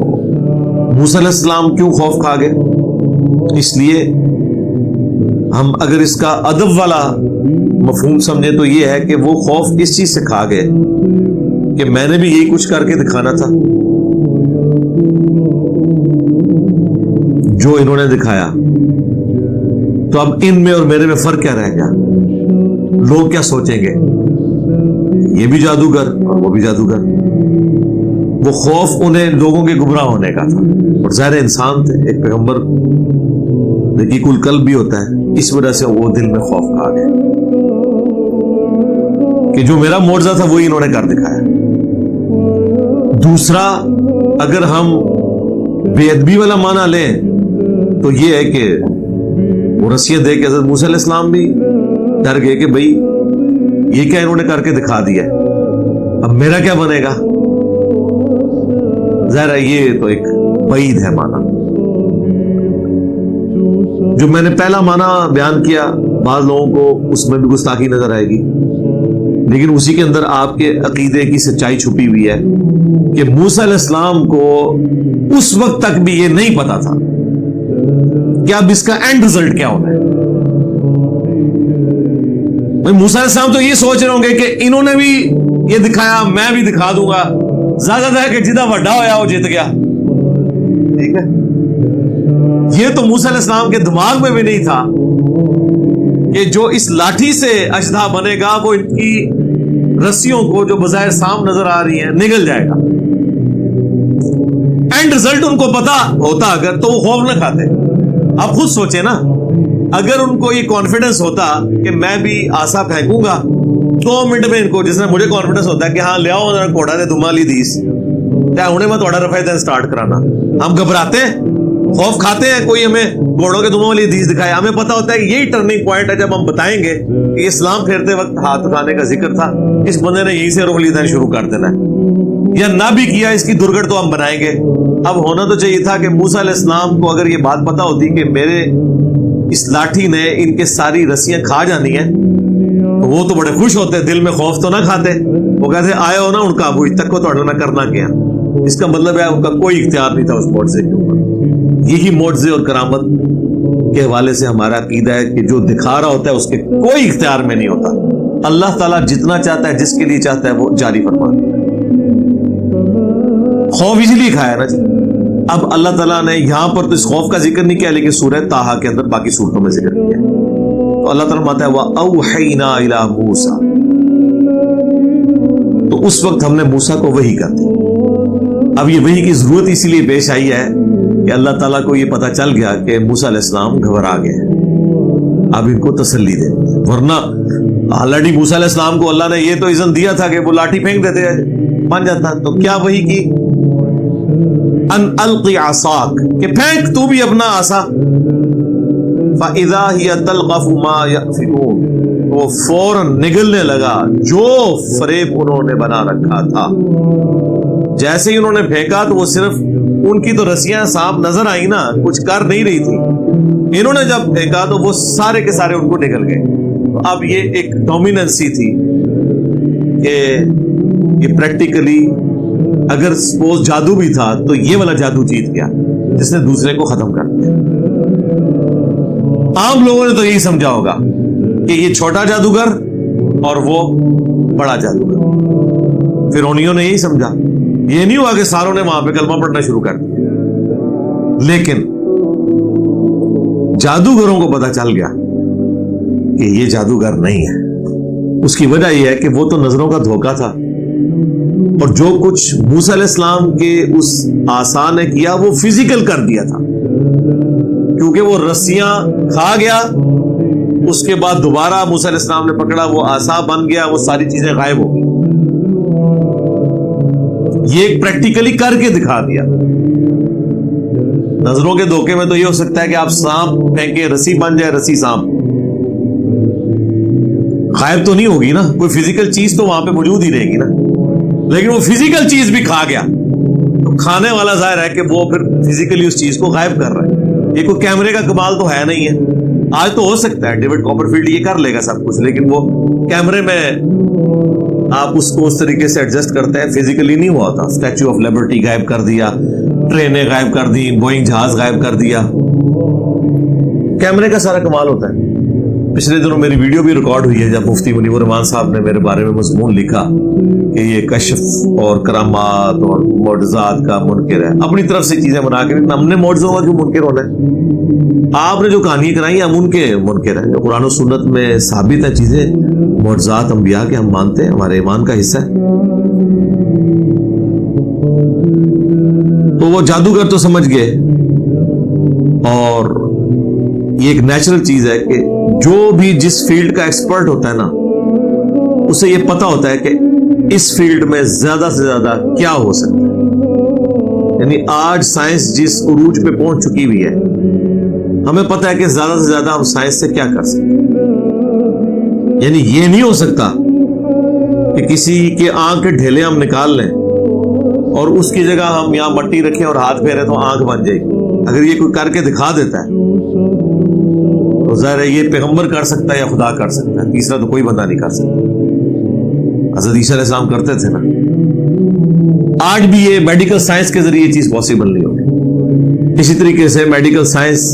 موسیٰ علیہ السلام کیوں خوف کھا گئے؟ اس لیے ہم اگر اس کا ادب والا مفہوم سمجھیں تو یہ ہے کہ وہ خوف اس چیز سے کھا گئے کہ میں نے بھی یہی کچھ کر کے دکھانا تھا جو انہوں نے دکھایا, تو اب ان میں اور میرے میں فرق کیا رہ گیا؟ لوگ کیا سوچیں گے؟ یہ بھی جادوگر اور وہ بھی جادوگر. وہ خوف انہیں لوگوں کے گمراہ ہونے کا تھا, اور ظاہر انسان تھے, ایک پیغمبر رقیق القلب بھی ہوتا ہے, اس وجہ سے وہ دل میں خوف کھا گئے کہ جو میرا معجزہ تھا وہی انہوں نے کر دکھایا. دوسرا, اگر ہم بے ادبی والا معنی لیں تو یہ ہے کہ وہ رسیاں دے کے حضرت موسیٰ علیہ السلام بھی ڈر گئے کہ بھئی یہ کیا انہوں نے کر کے دکھا دیا ہے, اب میرا کیا بنے گا. ظاہر ہے یہ تو ایک بعید ہے معنی. جو میں نے پہلا معنی بیان کیا, بعض لوگوں کو اس میں بھی گستاخی نظر آئے گی, لیکن اسی کے اندر آپ کے عقیدے کی سچائی چھپی ہوئی ہے کہ موسیٰ علیہ السلام کو اس وقت تک بھی یہ نہیں پتا تھا کہ اب اس کا اینڈ رزلٹ کیا ہونا ہے. موسیٰ علیہ السلام تو یہ سوچ رہے ہوں گے کہ انہوں نے بھی یہ دکھایا, میں بھی دکھا دوں گا, زیادہ ہے کہ جدہ وڈا ہویا وہ جیت گیا. ٹھیک ہے, یہ تو موسیٰ علیہ السلام کے دماغ میں بھی نہیں تھا کہ جو اس لاٹھی سے اژدھا بنے گا وہ ان کی رسیوں کو جو بظاہر سام نظر آ رہی ہیں نگل جائے گا. اینڈ رزلٹ ان کو پتا ہوتا اگر تو وہ خوف نہ کھاتے. آپ خود سوچیں نا, اگر ان کو یہ کانفیڈنس ہوتا کہ میں بھی آسا پھینکوں گا 2 منٹ میں, ان کو جس نے مجھے کانفیڈنس ہوتا ہے کہ ہاں لے آؤ ذرا کوڑا دے دما لی دیس کیا انہیں میں تھوڑا رفع دین سٹارٹ کرانا, ہم گھبراتے ہیں, خوف کھاتے ہیں کوئی ہمیں گھوڑوں کے دموں والی حدیث دکھائے. ہمیں پتا ہوتا ہے کہ یہی ٹرننگ پوائنٹ ہے جب ہم بتائیں گے کہ اسلام پھیرتے وقت ہاتھ اٹھانے کا ذکر تھا, اس بندے نے یہیں سے رخ لینا شروع کر دینا ہے, یا نہ بھی کیا اس کی درگڑ تو ہم بنائیں گے. اب ہونا تو چاہیے تھا کہ موسیٰ علیہ السلام کو اگر یہ بات پتا ہوتی کہ میرے اس لاٹھی نے ان کے ساری رسیاں کھا جانی ہیں تو وہ تو بڑے خوش ہوتے, دل میں خوف تو نہ کھاتے. وہ کہتے آئے ہو نا ان کا ابو تک کو تو نہ کرنا کیا. اس کا مطلب ہے ان کا کوئی اختیار نہیں تھا اس معجزے کے اوپر. یہی معجزے اور کرامت کے حوالے سے ہمارا عقیدہ ہے کہ جو دکھا رہا ہوتا ہے اس کے کوئی اختیار میں نہیں ہوتا. اللہ تعالیٰ جتنا چاہتا ہے, جس کے لیے چاہتا ہے وہ جاری فرماتا ہے. خوف اس لیے کھایا نا جی. اب اللہ تعالیٰ نے یہاں پر تو اس خوف کا ذکر نہیں کیا, لیکن سورہ طٰہٰ کے اندر باقی سورتوں میں ذکر کیا. تو اللہ تعالیٰ فرماتا ہے وَأَوْحَيْنَا إِلَىٰ مُوسَىٰ, تو اس وقت ہم نے موسیٰ کو وحی کر دی. اب یہ وحی کی ضرورت اسی لیے پیش آئی ہے کہ اللہ تعالیٰ کو یہ پتا چل گیا کہ موسیٰ علیہ السلام گھبرا گئے, اب ان کو تسلی دے. ورنہ آلریڈی موسیٰ علیہ السلام کو اللہ نے یہ تو اذن دیا تھا کہ وہ لاٹھی پھینک دیتے بن جاتا. تو کیا وحی کی ان القی عصاک, کہ پھینک تو بھی اپنا عصا. فاذا هي تلقف ما يأفكون, وہ فوراً نگلنے لگا جو فریب انہوں نے بنا رکھا تھا. جیسے ہی انہوں نے پھینکا تو وہ صرف ان کی تو رسیاں سانپ نظر آئی نا, کچھ کر نہیں رہی تھی. انہوں نے جب پھینکا تو وہ سارے کے سارے ان کو نگل گئے. تو اب یہ ایک ڈومیننسی تھی کہ یہ پریکٹیکلی اگر سپوز جادو بھی تھا تو یہ والا جادو جیت گیا جس نے دوسرے کو ختم کر دیا. عام لوگوں نے تو یہی سمجھا ہوگا کہ یہ چھوٹا جادوگر اور وہ بڑا جادوگر. فرعونیوں نے یہی سمجھا. یہ نہیں ہوا کہ ساروں نے وہاں پہ کلمہ پڑھنا شروع کر دیا, لیکن جادوگروں کو پتا چل گیا کہ یہ جادوگر نہیں ہے. اس کی وجہ یہ ہے کہ وہ تو نظروں کا دھوکہ تھا, اور جو کچھ موسیٰ علیہ السلام کے اس عصا نے کیا وہ فزیکل کر دیا تھا، کیونکہ وہ رسیاں کھا گیا، اس کے بعد دوبارہ موسیٰ علیہ السلام نے پکڑا، وہ عصا بن گیا، وہ ساری چیزیں غائب ہو گئی. یہ ایک پریکٹیکلی کر کے دکھا دیا. نظروں کے دھوکے میں تو یہ ہو سکتا ہے کہ آپ سانپ پھینکے، رسی بن جائے، رسی سانپ غائب تو نہیں ہوگی نا، کوئی فزیکل چیز تو وہاں پہ موجود ہی رہے گی نا. لیکن وہ فزیکل چیز بھی کھا گیا تو کھانے والا ظاہر ہے کہ وہ پھر فزیکلی اس چیز کو غائب کر رہا ہے. یہ کوئی کیمرے کا کمال تو ہے نہیں ہے. آج تو ہو سکتا ہے ڈیوڈ کاپرفیلڈ یہ کر لے گا سب کچھ، لیکن وہ کیمرے میں آپ اس کو اس طریقے سے ایڈجسٹ کرتے ہیں، فزیکلی نہیں ہوا ہوتا. اسٹیچو آف لبرٹی غائب کر دیا، ٹرینیں غائب کر دی، بوئنگ جہاز غائب کر دیا. کیمرے کا سارا کمال ہوتا ہے. پچھلے دنوں میری ویڈیو بھی ریکارڈ ہوئی ہے جب مفتی منیب الرحمان صاحب نے میرے بارے میں مضمون لکھا کہ یہ کشف اور کرامات اور معجزات کا منکر ہے. اپنی طرف سے چیزیں بنا کے، ہم نے معجزوں کا جو منکر ہونا ہے؟ آپ نے جو کہانی کرائی ہم ان کے منکر ہیں. جو قرآن و سنت میں ثابت ہے چیزیں، معجزات انبیاء کے ہم مانتے ہیں، ہمارے ایمان کا حصہ ہے. تو وہ جادوگر تو سمجھ گئے، اور یہ ایک نیچرل چیز ہے کہ جو بھی جس فیلڈ کا ایکسپرٹ ہوتا ہے نا، اسے یہ پتا ہوتا ہے کہ اس فیلڈ میں زیادہ سے زیادہ کیا ہو سکتا ہے. یعنی آج سائنس جس عروج پہ پہنچ چکی ہوئی ہے، ہمیں پتا ہے کہ زیادہ سے زیادہ ہم سائنس سے کیا کر سکتے ہیں. یعنی یہ نہیں ہو سکتا کہ کسی کے آنکھ کے ڈھیلے ہم نکال لیں اور اس کی جگہ ہم یہاں مٹی رکھیں اور ہاتھ پھیرے تو آنکھ بن جائے گی. اگر یہ کوئی کر کے دکھا دیتا ہے تو ظاہر ہے یہ پیغمبر کر سکتا ہے یا خدا کر سکتا ہے، تیسرا تو کوئی بندہ نہیں کر سکتا. حضرت عیسیٰ علیہ السلام کرتے تھے نا. آج بھی یہ میڈیکل سائنس کے ذریعے یہ چیز پاسبل نہیں ہوگی. اسی طریقے سے میڈیکل سائنس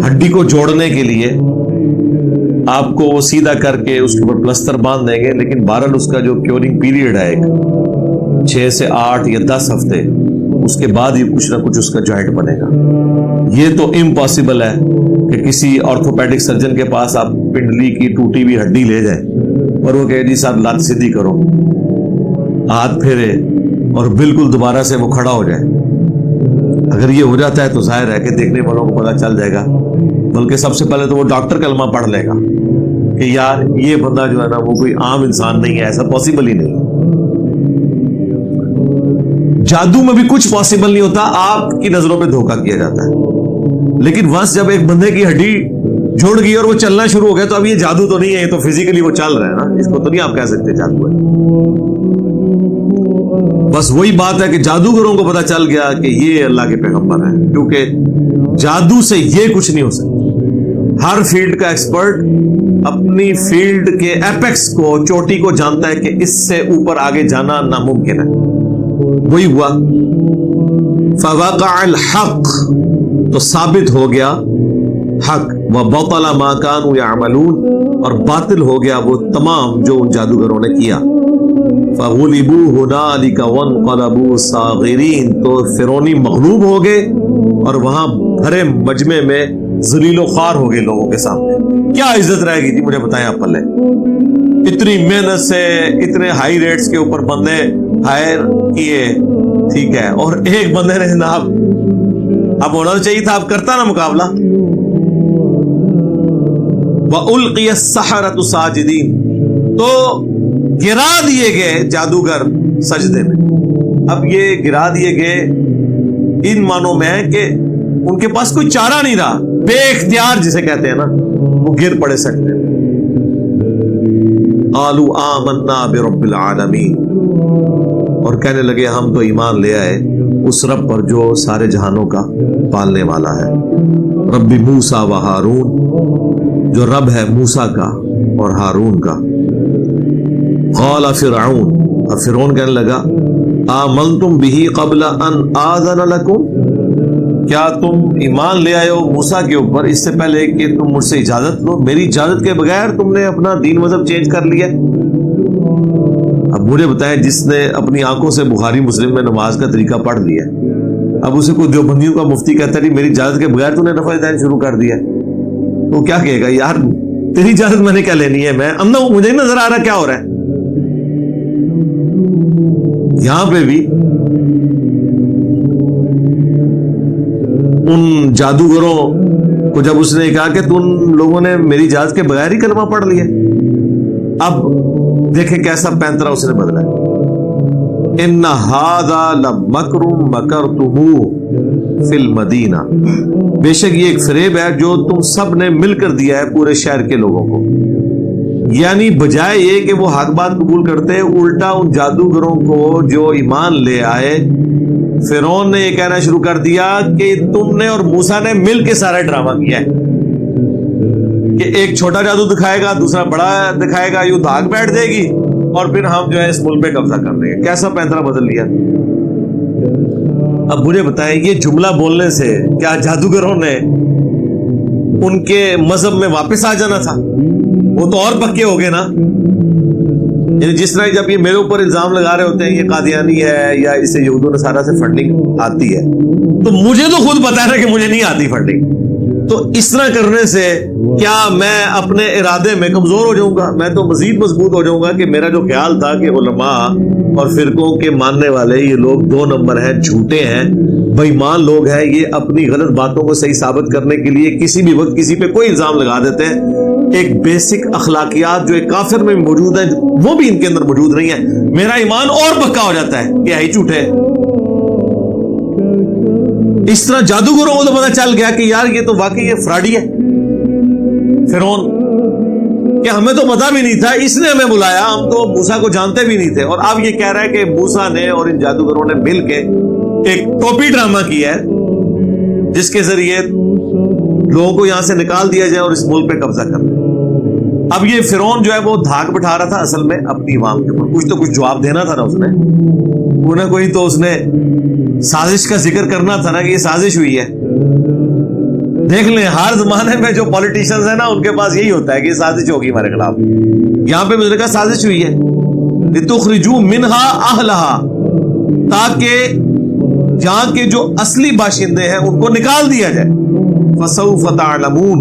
ہڈی کو جوڑنے کے لیے آپ کو وہ سیدھا کر کے اس کے اوپر پلستر باندھ دیں گے، لیکن بہرحال اس کا جو کیورنگ پیریڈ ہے ایک 6 سے 8 یا 10 ہفتے، اس کے بعد ہی کچھ نہ کچھ اس کا جوائنٹ بنے گا. یہ تو امپاسبل ہے کہ کسی آرتھوپیڈک سرجن کے پاس آپ پنڈلی کی ٹوٹی ہوئی ہڈی لے جائیں اور وہ کہے جی صاحب لات سیدھی کرو، ہاتھ پھیرے اور بالکل دوبارہ سے وہ کھڑا ہو جائے. اگر یہ ہو جاتا ہے تو ظاہر ہے کہ دیکھنے والوں کو پتہ چل جائے گا، بلکہ سب سے پہلے تو وہ ڈاکٹر کلمہ پڑھ لے گا کہ یار یہ بندہ جو ہے نا وہ کوئی عام انسان نہیں ہے، ایسا پاسبل ہی نہیں. جادو میں بھی کچھ پاسبل نہیں ہوتا، آپ کی نظروں پہ دھوکہ کیا جاتا ہے. لیکن ونس جب ایک بندے کی ہڈی جڑ گئی اور وہ چلنا شروع ہو گیا تو اب یہ جادو تو نہیں ہے، یہ تو فزیکلی وہ چل رہا ہے نا، اس کو تو نہیں آپ کہہ سکتے جادو ہے. بس وہی بات ہے کہ جادوگروں کو پتہ چل گیا کہ یہ اللہ کے پیغمبر ہیں، کیونکہ جادو سے یہ کچھ نہیں ہو سکتا. ہر فیلڈ کا ایکسپرٹ اپنی فیلڈ کے ایپیکس کو، چوٹی کو جانتا ہے کہ اس سے اوپر آگے جانا ناممکن ہے. وہی ہوا فوقع الحق، تو ثابت ہو گیا حق، وبطل ما كانوا يعملون، اور باطل ہو گیا وہ تمام جو ان جادوگروں نے کیا. فغلبوا هنالك وانقلبوا صاغرين، تو فرعونی مغلوب ہو گئے اور وہاں بھرے مجمع میں ذلیل و خوار ہو گئے لوگوں کے سامنے. کیا عزت رہے گی تھی مجھے بتائیں آپ پلے؟ اتنی محنت سے اتنے ہائی ریٹس کے اوپر بندے ہائر کیے، ٹھیک ہے، اور ایک بندے نے جناب اب ہونا چاہیے تھا، اب کرتا نا مقابلہ. وَأُلْقِيَ السَّحَرَةُ سَاجِدِينَ، تو گرا دیے گئے جادوگر سجدے میں. اب یہ گرا دیے گئے ان معنوں میں ہے کہ ان کے پاس کوئی چارہ نہیں رہا، بے اختیار جسے کہتے ہیں نا، وہ گر پڑے سجدے میں. قَالُوا آمَنَّا بِرَبِّ الْعَالَمِينَ، اور کہنے لگے ہم تو ایمان لے آئے اس رب پر جو سارے جہانوں کا پالنے والا ہے. رب موسیٰ و ہارون، جو رب ہے موسیٰ کا اور ہارون کا. قال فرعون، اب فرعون کہنے لگا آمنتم به قبل ان آذن لکم، کیا تم ایمان لے آئے ہو موسیٰ کے اوپر اس سے پہلے کہ تم مجھ سے اجازت لو؟ میری اجازت کے بغیر تم نے اپنا دین مذہب چینج کر لیا. اب مجھے بتائیں، جس نے اپنی آنکھوں سے بخاری مسلم میں نماز کا طریقہ پڑھ لیا، اب اسے کوئی دیوبندیوں کا مفتی کہتا ہے میری اجازت کے بغیر تو نے نفل دین شروع کر دیا، تو کیا کہے گا؟ یار تیری اجازت میں نے کیا لینی ہے، میں اندھا ہوں، مجھے نہیں نظر آ رہا کیا ہو رہا ہے. یہاں پہ بھی ان جادوگروں کو جب اس نے کہا کہ تم لوگوں نے میری اجازت کے بغیر ہی کلمہ پڑھ لیا، اب دیکھیں کیسا پینترا اس نے بدلا ہے. ان ھذا لمکر مکرتموہ فی المدینہ، بے شک یہ ایک فریب ہے جو تم سب نے مل کر دیا ہے پورے شہر کے لوگوں کو. یعنی بجائے یہ کہ وہ حق بات قبول کرتے، الٹا ان جادوگروں کو جو ایمان لے آئے فرعون نے یہ کہنا شروع کر دیا کہ تم نے اور موسیٰ نے مل کے سارا ڈرامہ کیا ہے کہ ایک چھوٹا جادو دکھائے گا، دوسرا بڑا دکھائے گا، یوں دھاگ بیٹھ جائے گی اور پھر ہم جو ہے اس ملک پہ قبضہ کر دیں گے. کیسا پینترا بدل لیا. اب مجھے بتائیں یہ جملہ بولنے سے کیا جادوگروں نے ان کے مذہب میں واپس آ جانا تھا؟ وہ تو اور پکے ہو گئے نا. یعنی جس طرح جب یہ میرے اوپر الزام لگا رہے ہوتے ہیں یہ قادیانی ہے یا اسے یہود و نصارہ سے فنڈنگ آتی ہے، تو مجھے تو خود پتا ہے کہ مجھے نہیں آتی فنڈنگ. تو اس طرح کرنے سے کیا میں اپنے ارادے میں کمزور ہو جاؤں گا؟ میں تو مزید مضبوط ہو جاؤں گا کہ میرا جو خیال تھا کہ علماء اور فرقوں کے ماننے والے یہ لوگ 2 نمبر ہیں، جھوٹے ہیں، بے ایمان لوگ ہیں، یہ اپنی غلط باتوں کو صحیح ثابت کرنے کے لیے کسی بھی وقت کسی پہ کوئی الزام لگا دیتے ہیں. ایک بیسک اخلاقیات جو ایک کافر میں موجود ہیں وہ بھی ان کے اندر موجود نہیں ہے. میرا ایمان اور پکا ہو جاتا ہے کہ ہے جھوٹے. اس طرح جادوگروں کو تو پتہ چل گیا کہ یار یہ تو واقعی یہ فراڈی ہے فرعون، کہ ہمیں تو پتہ بھی نہیں تھا، اس نے ہمیں بلایا، ہم تو موسیٰ کو جانتے بھی نہیں تھے. اور اب یہ کہہ رہا ہے کہ موسیٰ نے اور ان جادوگروں نے مل کے ایک ٹوپی ڈرامہ کیا ہے جس کے ذریعے لوگوں کو یہاں سے نکال دیا جائے اور اس ملک پہ قبضہ کر. اب یہ فرعون جو ہے وہ دھاک بٹھا رہا تھا اصل میں اپنی عوام کے اوپر، کچھ تو کچھ جواب دینا تھا نا اس نے، کوئی نہ کوئی تو اس نے سازش کا ذکر کرنا تھا نا کہ یہ سازش ہوئی ہے. دیکھ لیں ہر زمانے میں جو پولیٹیشنز ہیں نا ان کے پاس یہی ہوتا ہے کہ یہ سازش ہوگی ہمارے خلاف. یہاں پہ مجھے کہا سازش ہوئی ہے لِتُخْرِجُوا مِنْهَا أَهْلَهَا، تاکہ جہاں کے جو اصلی باشندے ہیں ان کو نکال دیا جائے. فَسَوْفَ تَعْلَمُونَ،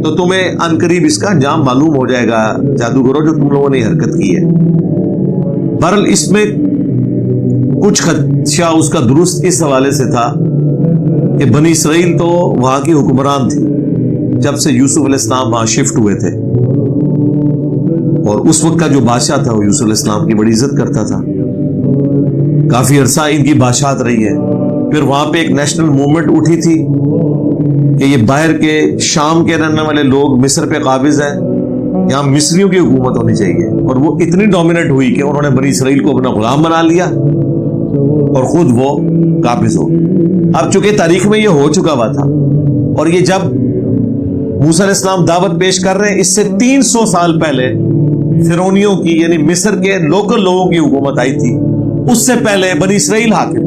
تو تمہیں عنقریب اس کا انجام معلوم ہو جائے گا جادوگروں جو تم لوگوں نے حرکت کی ہے. بہرحال اس میں کچھ خدشہ اس کا درست اس حوالے سے تھا کہ بنی اسرائیل تو وہاں کی حکمران تھی جب سے یوسف علیہ السلام وہاں شفٹ ہوئے تھے، اور اس وقت کا جو بادشاہ تھا وہ یوسف علیہ السلام کی بڑی عزت کرتا تھا. کافی عرصہ ان کی بادشاہت رہی ہے. پھر وہاں پہ ایک نیشنل موومنٹ اٹھی تھی کہ یہ باہر کے شام کے رہنے والے لوگ مصر پہ قابض ہیں، یہاں مصریوں کی حکومت ہونی چاہیے. اور وہ اتنی ڈومیننٹ ہوئی کہ انہوں نے بنی اسرائیل کو اپنا غلام بنا لیا اور خود وہ قابض ہو. اب چونکہ تاریخ میں یہ ہو چکا ہوا تھا، اور یہ جب موسیٰ علیہ السلام دعوت پیش کر رہے ہیں اس سے 300 سال پہلے فرعونیوں کی یعنی مصر کے لوکل لوگوں کی حکومت آئی تھی، اس سے پہلے بنی اسرائیل حاکم،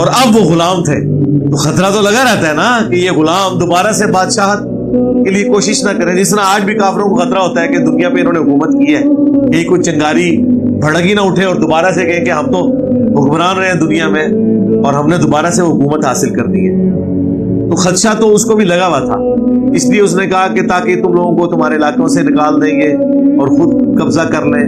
اور اب وہ غلام تھے. تو خطرہ تو لگا رہتا ہے نا کہ یہ غلام دوبارہ سے بادشاہت کے لیے کوشش نہ کریں. جس طرح آج بھی کافروں کو خطرہ ہوتا ہے کہ دنیا پہ انہوں نے حکومت کی ہے، کہیں کوئی چنگاری بھڑک ہی نہ اٹھے اور دوبارہ سے کہیں کہ ہم تو حکمران رہے ہیں دنیا میں اور ہم نے دوبارہ سے حکومت حاصل کرنی ہے. تو خدشہ تو اس کو بھی لگا ہوا تھا، اس لیے اس نے کہا کہ تاکہ تم لوگوں کو تمہارے علاقوں سے نکال دیں گے اور خود قبضہ کر لیں.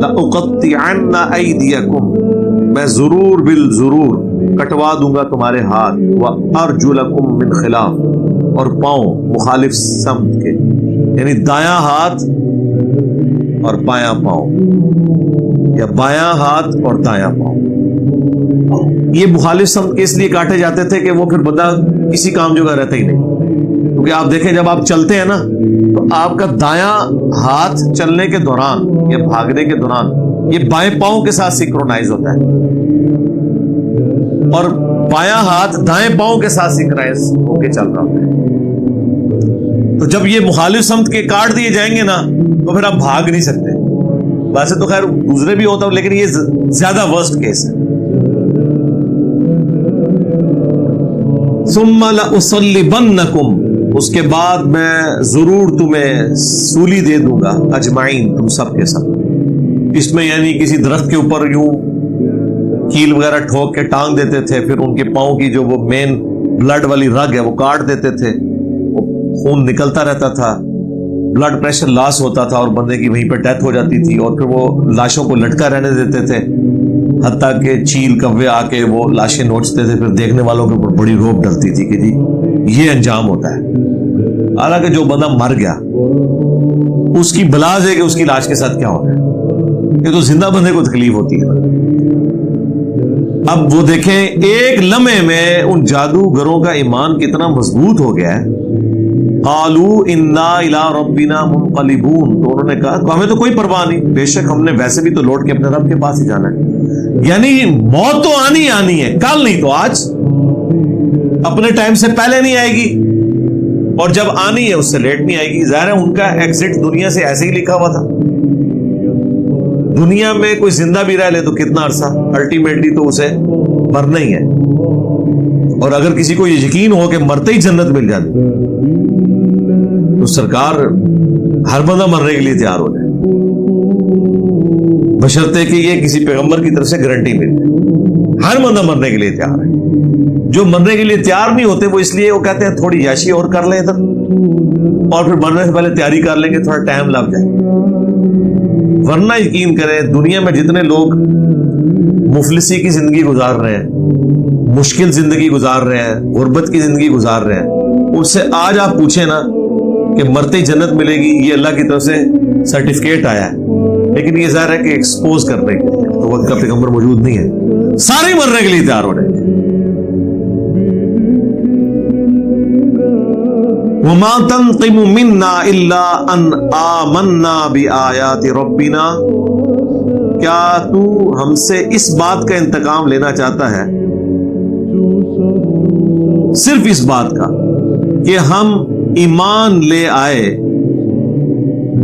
لَأُقَطِّعَنَّ أَيْدِيَكُمْ، میں ضرور بالضرور کٹوا دوں گا تمہارے ہاتھ، وَأَرْجُلَكُمْ مِنْ خِلَافٍ، اور پاؤں مخالف سمت کے، یعنی دایاں ہاتھ اور بایاں پاؤں، یا بایاں ہاتھ اور دایاں پاؤں. یہ مخالف سمت اس لیے کاٹے جاتے تھے کہ وہ پھر بندہ کسی کام جگہ رہتا ہی نہیں. کیونکہ آپ دیکھیں جب آپ چلتے ہیں نا تو آپ کا دایاں ہاتھ چلنے کے دوران یا بھاگنے کے دوران یہ بائیں پاؤں کے ساتھ سنکرونائز ہوتا ہے، اور بایاں ہاتھ دائیں پاؤں کے ساتھ سنکرونائز ہو کے چل رہا ہوتا ہے. تو جب یہ مخالف سمت کے کاٹ دیے جائیں گے نا تو پھر آپ بھاگ نہیں سکتے. ویسے تو خیر دوسرے بھی ہوتا ہوں لیکن یہ زیادہ ورسٹ کیس ہے. ثم لأصلبنکم، اس کے بعد میں ضرور تمہیں سولی دے دوں گا، اجمعین، تم سب کے سب. اس میں یعنی کسی درخت کے اوپر یوں کیل وغیرہ ٹھوک کے ٹانگ دیتے تھے، پھر ان کے پاؤں کی جو وہ مین بلڈ والی رگ ہے وہ کاٹ دیتے تھے، وہ خون نکلتا رہتا تھا، بلڈ پریشر لاس ہوتا تھا اور بندے کی وہیں پہ ڈیتھ ہو جاتی تھی، اور پھر وہ لاشوں کو لٹکا رہنے دیتے تھے، حتیٰ کہ چیل کوے آ کے وہ لاشیں نوچتے تھے، پھر دیکھنے والوں کے اوپر بڑی روب ڈلتی تھی کہ جی یہ انجام ہوتا ہے۔ حالانکہ جو بندہ مر گیا اس کی بلاز ہے کہ اس کی لاش کے ساتھ کیا ہوتا ہے، یہ تو زندہ بندے کو تکلیف ہوتی ہے۔ اب وہ دیکھیں ایک لمحے میں ان جادوگروں کا ایمان کتنا مضبوط ہو گیا ہے۔ قالوا انا الی ربنا منقلبون، تو انہوں نے کہا ہمیں تو کوئی پرواہ نہیں، بے شک ہم نے ویسے بھی تو لوٹ کے اپنے رب کے پاس ہی جانا ہے، یعنی موت تو آنی ہے، کل نہیں تو آج، اپنے ٹائم سے پہلے نہیں آئے گی، اور جب آنی ہے اس سے لیٹ نہیں آئے گی۔ ظاہر ہے ان کا ایگزٹ دنیا سے ایسے ہی لکھا ہوا تھا، دنیا میں کوئی زندہ بھی رہ لے تو کتنا عرصہ، الٹیمیٹلی تو اسے مرنا ہی ہے، اور اگر کسی کو یہ یقین ہو کہ مرتے ہی جنت مل جاتی تو سرکار ہر بندہ مرنے کے لیے تیار ہو جائے، بشرطے کہ یہ کسی پیغمبر کی طرف سے گارنٹی مل جائے۔ ہر بندہ مرنے کے لیے تیار ہے، جو مرنے کے لیے تیار نہیں ہوتے وہ اس لیے وہ کہتے ہیں تھوڑی یاشی اور کر لیں ادھر، اور پھر مرنے سے پہلے تیاری کر لیں گے، تھوڑا ٹائم لگ جائے۔ ورنہ یقین کریں دنیا میں جتنے لوگ مفلسی کی زندگی گزار رہے ہیں، مشکل زندگی گزار رہے ہیں، غربت کی زندگی گزار رہے ہیں، ان سے آج آپ پوچھیں نا کہ مرتے ہی جنت ملے گی، یہ اللہ کی طرف سے سرٹیفکیٹ آیا ہے، لیکن یہ ظاہر ہے کہ ایکسپوز کرنے کے لیے تو وقت کا پیغمبر موجود نہیں ہے، سارے مرنے کے لیے تیار ہو رہے ہیں۔ وما تنقم منا الا ان آمنا بآیات ربنا، کیا تو ہم سے اس بات کا انتقام لینا چاہتا ہے، صرف اس بات کا کہ ہم ایمان لے آئے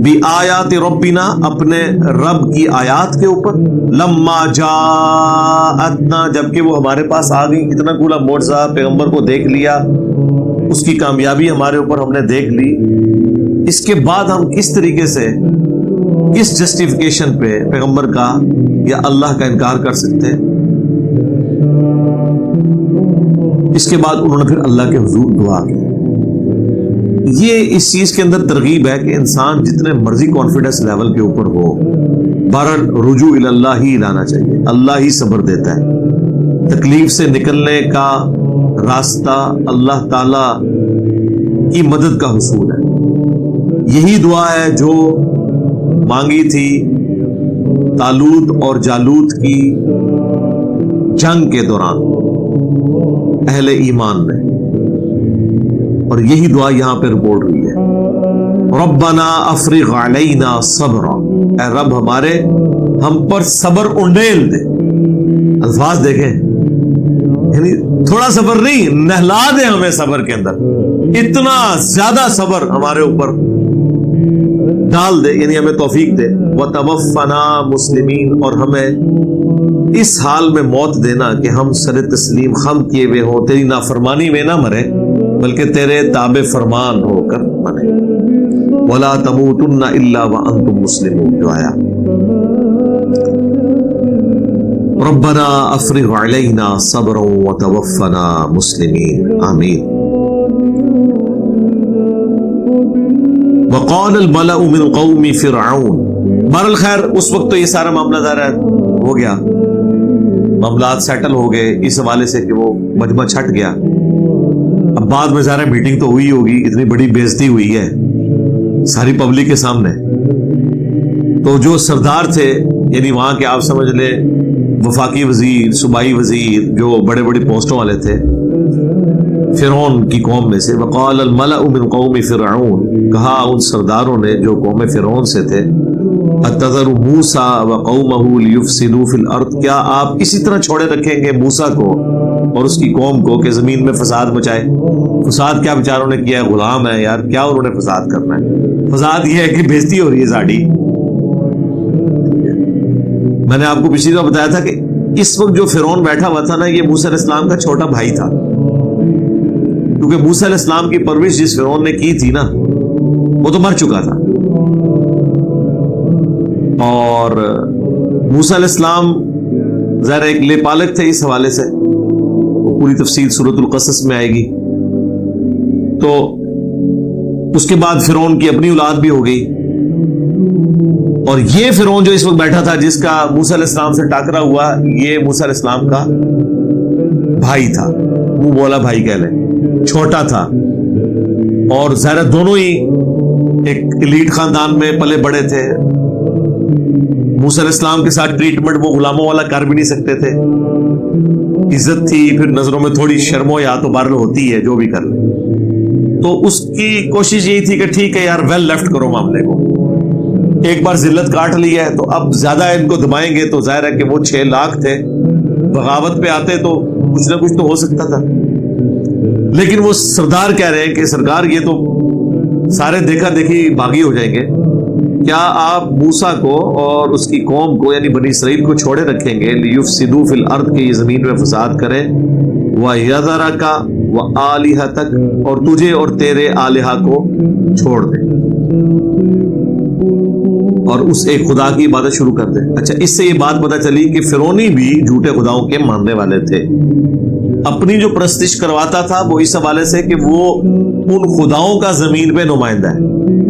بآیات ربنا، اپنے رب کی آیات کے اوپر، لما جاءتنا، جبکہ وہ ہمارے پاس آ گئی، اتنا کھلا معجزہ، پیغمبر کو دیکھ لیا، اس کی کامیابی ہمارے اوپر ہم نے دیکھ لی، اس کے بعد ہم کس طریقے سے، کس جسٹیفیکیشن پہ پیغمبر کا یا اللہ کا انکار کر سکتے ہیں؟ اس کے بعد انہوں نے پھر اللہ کے حضور دعا کی۔ یہ اس چیز کے اندر ترغیب ہے کہ انسان جتنے مرضی کانفیڈنس لیول کے اوپر ہو، بہرحال رجوع الی اللہ ہی لانا چاہیے، اللہ ہی صبر دیتا ہے، تکلیف سے نکلنے کا راستہ اللہ تعالی کی مدد کا حصول ہے۔ یہی دعا ہے جو مانگی تھی طالوت اور جالوت کی جنگ کے دوران اہل ایمان نے، اور یہی دعا یہاں پہ رپورٹ ہوئی ہے، ربنا افرغ علینا صبرا، اے رب ہمارے ہم پر صبر انڈیل دے۔ الفاظ دیکھیں، یعنی تھوڑا صبر نہیں، نہلا دے ہمیں صبر کے اندر، اتنا زیادہ صبر ہمارے اوپر ڈال دے، یعنی ہمیں توفیق دے، وتوفنا مسلمین، اور ہمیں اس حال میں موت دینا کہ ہم سر تسلیم خم کیے ہوئے ہوں، تیری نافرمانی میں نہ مرے بلکہ تیرے تابع فرمان ہو کر مرے، ولا تموتن الا وانتم مسلمون، جو آیا ربنا افرغ علینا صبرا وتوفنا مسلمین، آمین۔ وقال الملأ من قوم فرعون، بہرحال خیر اس وقت تو یہ سارا معاملہ ظاہر ہو گیا، معاملات سیٹل ہو گئے اس حوالے سے کہ وہ مجمع چھٹ گیا۔ اب بعد میں ظاہر میٹنگ تو ہوئی ہوگی، اتنی بڑی بےعزتی ہوئی ہے ساری پبلک کے سامنے، تو جو سردار تھے، یعنی وہاں کے آپ سمجھ لیں وفاقی وزیر، صوبائی وزیر، جو بڑے بڑے پوسٹوں والے تھے فرعون کی قوم میں سے، وقال الملأ من قوم فرعون، کہا ان سرداروں نے جو قوم فرعون سے تھے، اتذر موسیٰ وقومہ لیفسدوا فی الارض، کیا آپ اسی طرح چھوڑے رکھیں گے موسیٰ کو اور اس کی قوم کو کہ زمین میں فساد مچائے؟ فساد کیا بیچاروں نے کیا ہے، غلام ہے یار، کیا انہوں نے فساد کرنا ہے؟ فساد یہ ہے کہ بےزتی ہو رہی ہے ساڑی۔ میں نے آپ کو پچھلی دفعہ بتایا تھا کہ اس وقت جو فرعون بیٹھا ہوا تھا نا، یہ موسیٰ علیہ السلام کا چھوٹا بھائی تھا، کیونکہ موسیٰ علیہ السلام کی پرورش جس فرعون نے کی تھی نا، وہ تو مر چکا تھا، اور موسیٰ علیہ السلام ظاہر ایک لے پالک تھے، اس حوالے سے وہ پوری تفصیل سورۃ القصص میں آئے گی۔ تو اس کے بعد فرعون کی اپنی اولاد بھی ہو گئی، اور یہ فرعون جو اس وقت بیٹھا تھا جس کا موسیٰ علیہ السلام سے ٹاکرا ہوا، یہ موسیٰ علیہ السلام کا بھائی تھا، منہ بولا بھائی کہہ لیں، چھوٹا تھا، اور ظاہر دونوں ہی ایک ایلیٹ خاندان میں پلے بڑے تھے۔ موسیٰ علیہ السلام کے ساتھ ٹریٹمنٹ وہ غلاموں والا کر بھی نہیں سکتے تھے، عزت تھی، پھر نظروں میں تھوڑی شرم و یا تو بارل ہوتی ہے جو بھی کر لے، تو اس کی کوشش یہی تھی کہ ٹھیک ہے یار ویل لیفٹ کرو معاملے کو، ایک بار ذلت کاٹ لی ہے تو اب زیادہ ان کو دبائیں گے تو ظاہر ہے کہ وہ 6 لاکھ تھے، بغاوت پہ آتے تو کچھ نہ کچھ تو ہو سکتا تھا، لیکن وہ سردار کہہ رہے ہیں کہ سرکار یہ تو سارے دیکھا دیکھی باغی ہو جائیں گے، کیا آپ موسیٰ کو اور اس کی قوم کو یعنی بنی اسرائیل کو چھوڑے رکھیں گے؟ لیفسدوا فی الارض، کہ یہ زمین میں فساد کریں، وَیَذَرَکَ وَآلِہَتَکَ، اور تجھے اور تیرے آلہہ کو چھوڑ دیں اور اس ایک خدا کی عبادت شروع کر دیں۔ اچھا، اس سے یہ بات پتہ چلی کہ فرعونی بھی جھوٹے خداؤں کے ماننے والے تھے، اپنی جو پرستش کرواتا تھا وہ اس حوالے سے کہ وہ ان خداؤں کا زمین پہ نمائندہ ہے،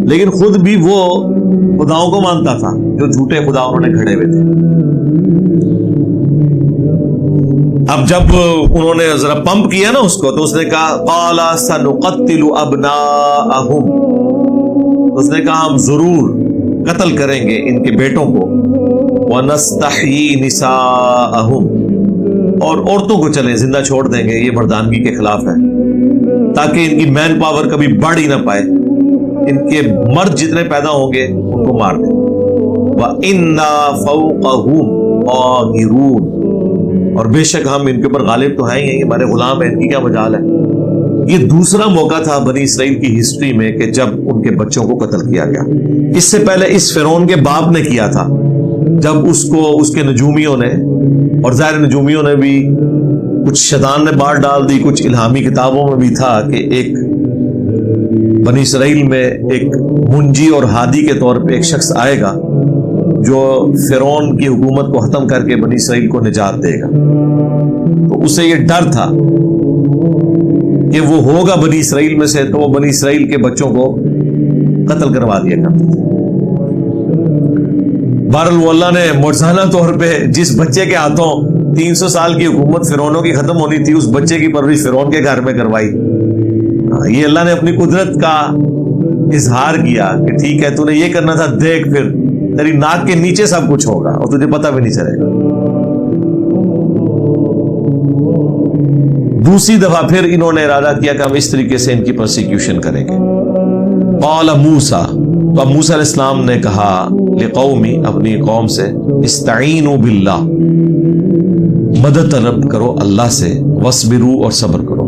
لیکن خود بھی وہ خداؤں کو مانتا تھا جو جھوٹے خدا انہوں نے کھڑے ہوئے تھے۔ اب جب انہوں نے ذرا پمپ کیا نا اس کو، تو اس نے کہا قال سنقتل ابناءہم، اس نے کہا ہم ضرور قتل کریں گے ان کے بیٹوں کو، وَنَسْتَحْيِي نِسَاءَهُمْ، اور عورتوں کو چلیں زندہ چھوڑ دیں گے، یہ مردانگی کے خلاف ہے، تاکہ ان کی مین پاور کبھی بڑھ ہی نہ پائے، ان کے مرد جتنے پیدا ہوں گے ان کو مار دیں۔ وَإِنَّا فَوْقَهُمْ قَاهِرُونَ، اور بے شک ہم ان کے اوپر غالب تو ہیں ہی، ہمارے غلام ہیں، ان کی کیا مجال ہے۔ یہ دوسرا موقع تھا بنی اسرائیل کی ہسٹری میں کہ جب ان کے بچوں کو قتل کیا گیا۔ اس سے پہلے اس فرعون کے باپ نے کیا تھا، جب اس کو اس کے نجومیوں نے، اور ظاہر نجومیوں نے بھی کچھ شیطان نے بات ڈال دی، کچھ الہامی کتابوں میں بھی تھا کہ ایک بنی اسرائیل میں ایک منجی اور ہادی کے طور پہ ایک شخص آئے گا جو فرعون کی حکومت کو ختم کر کے بنی اسرائیل کو نجات دے گا۔ تو اسے یہ ڈر تھا کہ وہ ہوگا بنی اسرائیل میں سے، تو وہ بنی اسرائیل کے بچوں کو قتل کروا دیا کرتا تھا۔ بہرحال وہ اللہ نے معجزانہ طور پہ جس بچے کے ہاتھوں 300 سال کی حکومت فرعونوں کی ختم ہونی تھی، اس بچے کی پرورش فرعون کے گھر میں کروائی۔ یہ اللہ نے اپنی قدرت کا اظہار کیا کہ ٹھیک ہے تو نے یہ کرنا تھا، دیکھ پھر تیری ناک کے نیچے سب کچھ ہوگا اور تجھے پتہ بھی نہیں چلے گا۔ دوسری دفعہ پھر انہوں نے ارادہ کیا کہ ہم اس طریقے سے ان کی پرسیکیوشن کریں گے۔ قال موسیٰ، تو اب موسیٰ علیہ السلام نے کہا لقومی، اپنی قوم سے، استعینوا باللہ، مدد طلب کرو اللہ سے، واصبروا، اور صبر کرو۔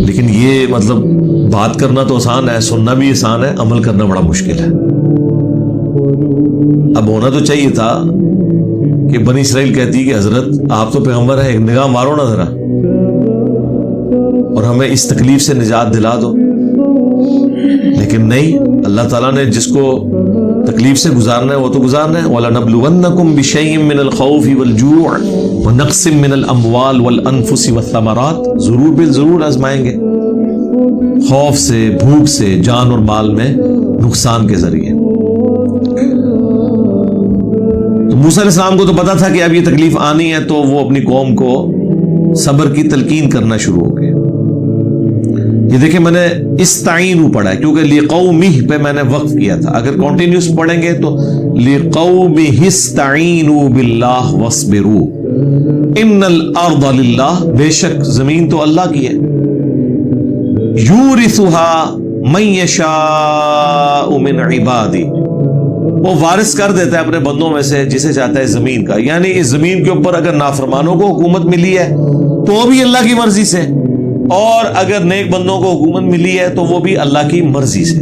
لیکن یہ مطلب بات کرنا تو آسان ہے، سننا بھی آسان ہے، عمل کرنا بڑا مشکل ہے۔ اب ہونا تو چاہیے تھا کہ بنی اسرائیل کہتی کہ حضرت آپ تو پیغمبر ہیں، ایک نگاہ مارو نا ذرا اور ہمیں اس تکلیف سے نجات دلا دو، لیکن نہیں، اللہ تعالیٰ نے جس کو تکلیف سے گزارنا ہے وہ تو گزارنا ہے۔ وَلَنَبْلُوَنَّكُمْ بِشَيْءٍ مِّنَ الْخَوْفِ وَالْجُوعِ وَنَقْصٍ مِّنَ الْأَمْوَالِ وَالْأَنفُسِ وَالثَّمَرَاتِ، ضرور بالضرور آزمائیں گے، خوف سے، بھوک سے، جان اور مال میں نقصان کے ذریعے۔ تو موسیٰ علیہ السلام کو تو پتا تھا کہ اب یہ تکلیف آنی ہے، تو وہ اپنی قوم کو صبر کی تلقین کرنا شروع ہو گئے۔ یہ دیکھیں میں نے استعینوا پڑھا ہے کیونکہ لقومہ پہ میں نے وقف کیا تھا، اگر کنٹینیوس پڑھیں گے تو لقومہ استعینوا باللہ واصبروا، ان الارض للہ، بے شک زمین تو اللہ کی ہے، یورثها من یشاء من عبادی، وہ وارث کر دیتا ہے اپنے بندوں میں سے جسے چاہتا ہے زمین کا، یعنی اس زمین کے اوپر اگر نافرمانوں کو حکومت ملی ہے تو وہ بھی اللہ کی مرضی سے، اور اگر نیک بندوں کو حکومت ملی ہے تو وہ بھی اللہ کی مرضی سے۔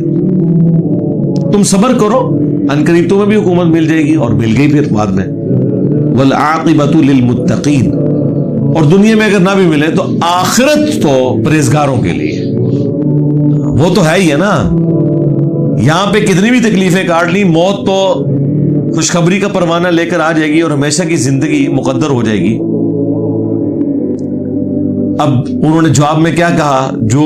تم صبر کرو، عنقریب تمہیں بھی حکومت مل جائے گی، اور مل گئی پھر بعد میں۔ والعاقبۃ للمتقین، اور دنیا میں اگر نہ بھی ملے تو آخرت تو پرہیزگاروں کے لیے، وہ تو ہے ہی ہے نا۔ یہاں پہ کتنی بھی تکلیفیں کاٹ لی، موت تو خوشخبری کا پروانہ لے کر آ جائے گی اور ہمیشہ کی زندگی مقدر ہو جائے گی۔ اب انہوں نے جواب میں کیا کہا، جو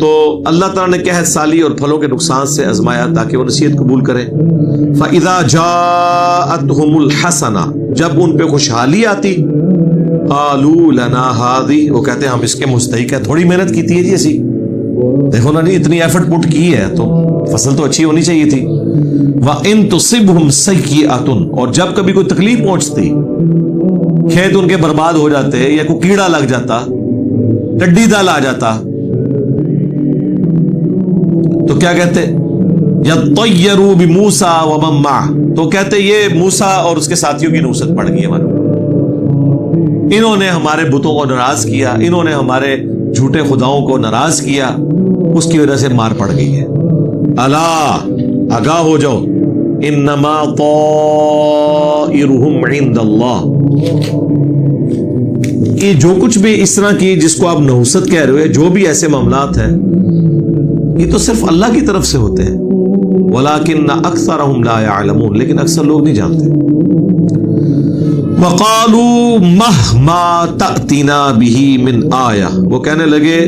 تو اللہ تعالیٰ نے قحط سالی اور پھلوں کے نقصان سے آزمایا تاکہ وہ نصیحت قبول کریں. فَإِذَا جَاءَتْهُمُ الْحَسَنَةُ جب ان پہ خوشحالی آتی قَالُوا لَنَا هَذِهِ وہ کہتے ہیں ہم اس کے مستحق ہیں, تھوڑی محنت کی تھی جی ایسی, دیکھو نا نہیں اتنی ایفرٹ پٹ کی ہے تو فصل تو اچھی ہونی چاہیے تھی. وَإِن تُصِبْهُمْ سَيِّئَةٌ اور جب کبھی کوئی تکلیف پہنچتی, کھیت ان کے برباد ہو جاتے یا کوئی کیڑا لگ جاتا, ٹڈی دل آ جاتا, تو کیا کہتے یطیروا بموسیٰ ومن معہ تو کہتے یہ موسیٰ اور اس کے ساتھیوں کی نصرت پڑ گئی ہے, انہوں نے ہمارے بتوں کو ناراض کیا, انہوں نے ہمارے جھوٹے خداؤں کو ناراض کیا, اس کی وجہ سے مار پڑ گئی ہے. الا آگاہ ہو جاؤ, انما طائرهم عند اللہ یہ جو کچھ بھی اس طرح کی جس کو آپ نحوست کہہ رہے ہو, جو بھی ایسے معاملات ہیں یہ تو صرف اللہ کی طرف سے ہوتے ہیں. وَلَكِنَّ أَكْثَرَهُمْ لَا يَعْلَمُونَ لیکن اکثر لوگ نہیں جانتے. وَقَالُوا مَهْمَا تَأْتِنَا بِهِ مِنْ آیَةٍ وہ کہنے لگے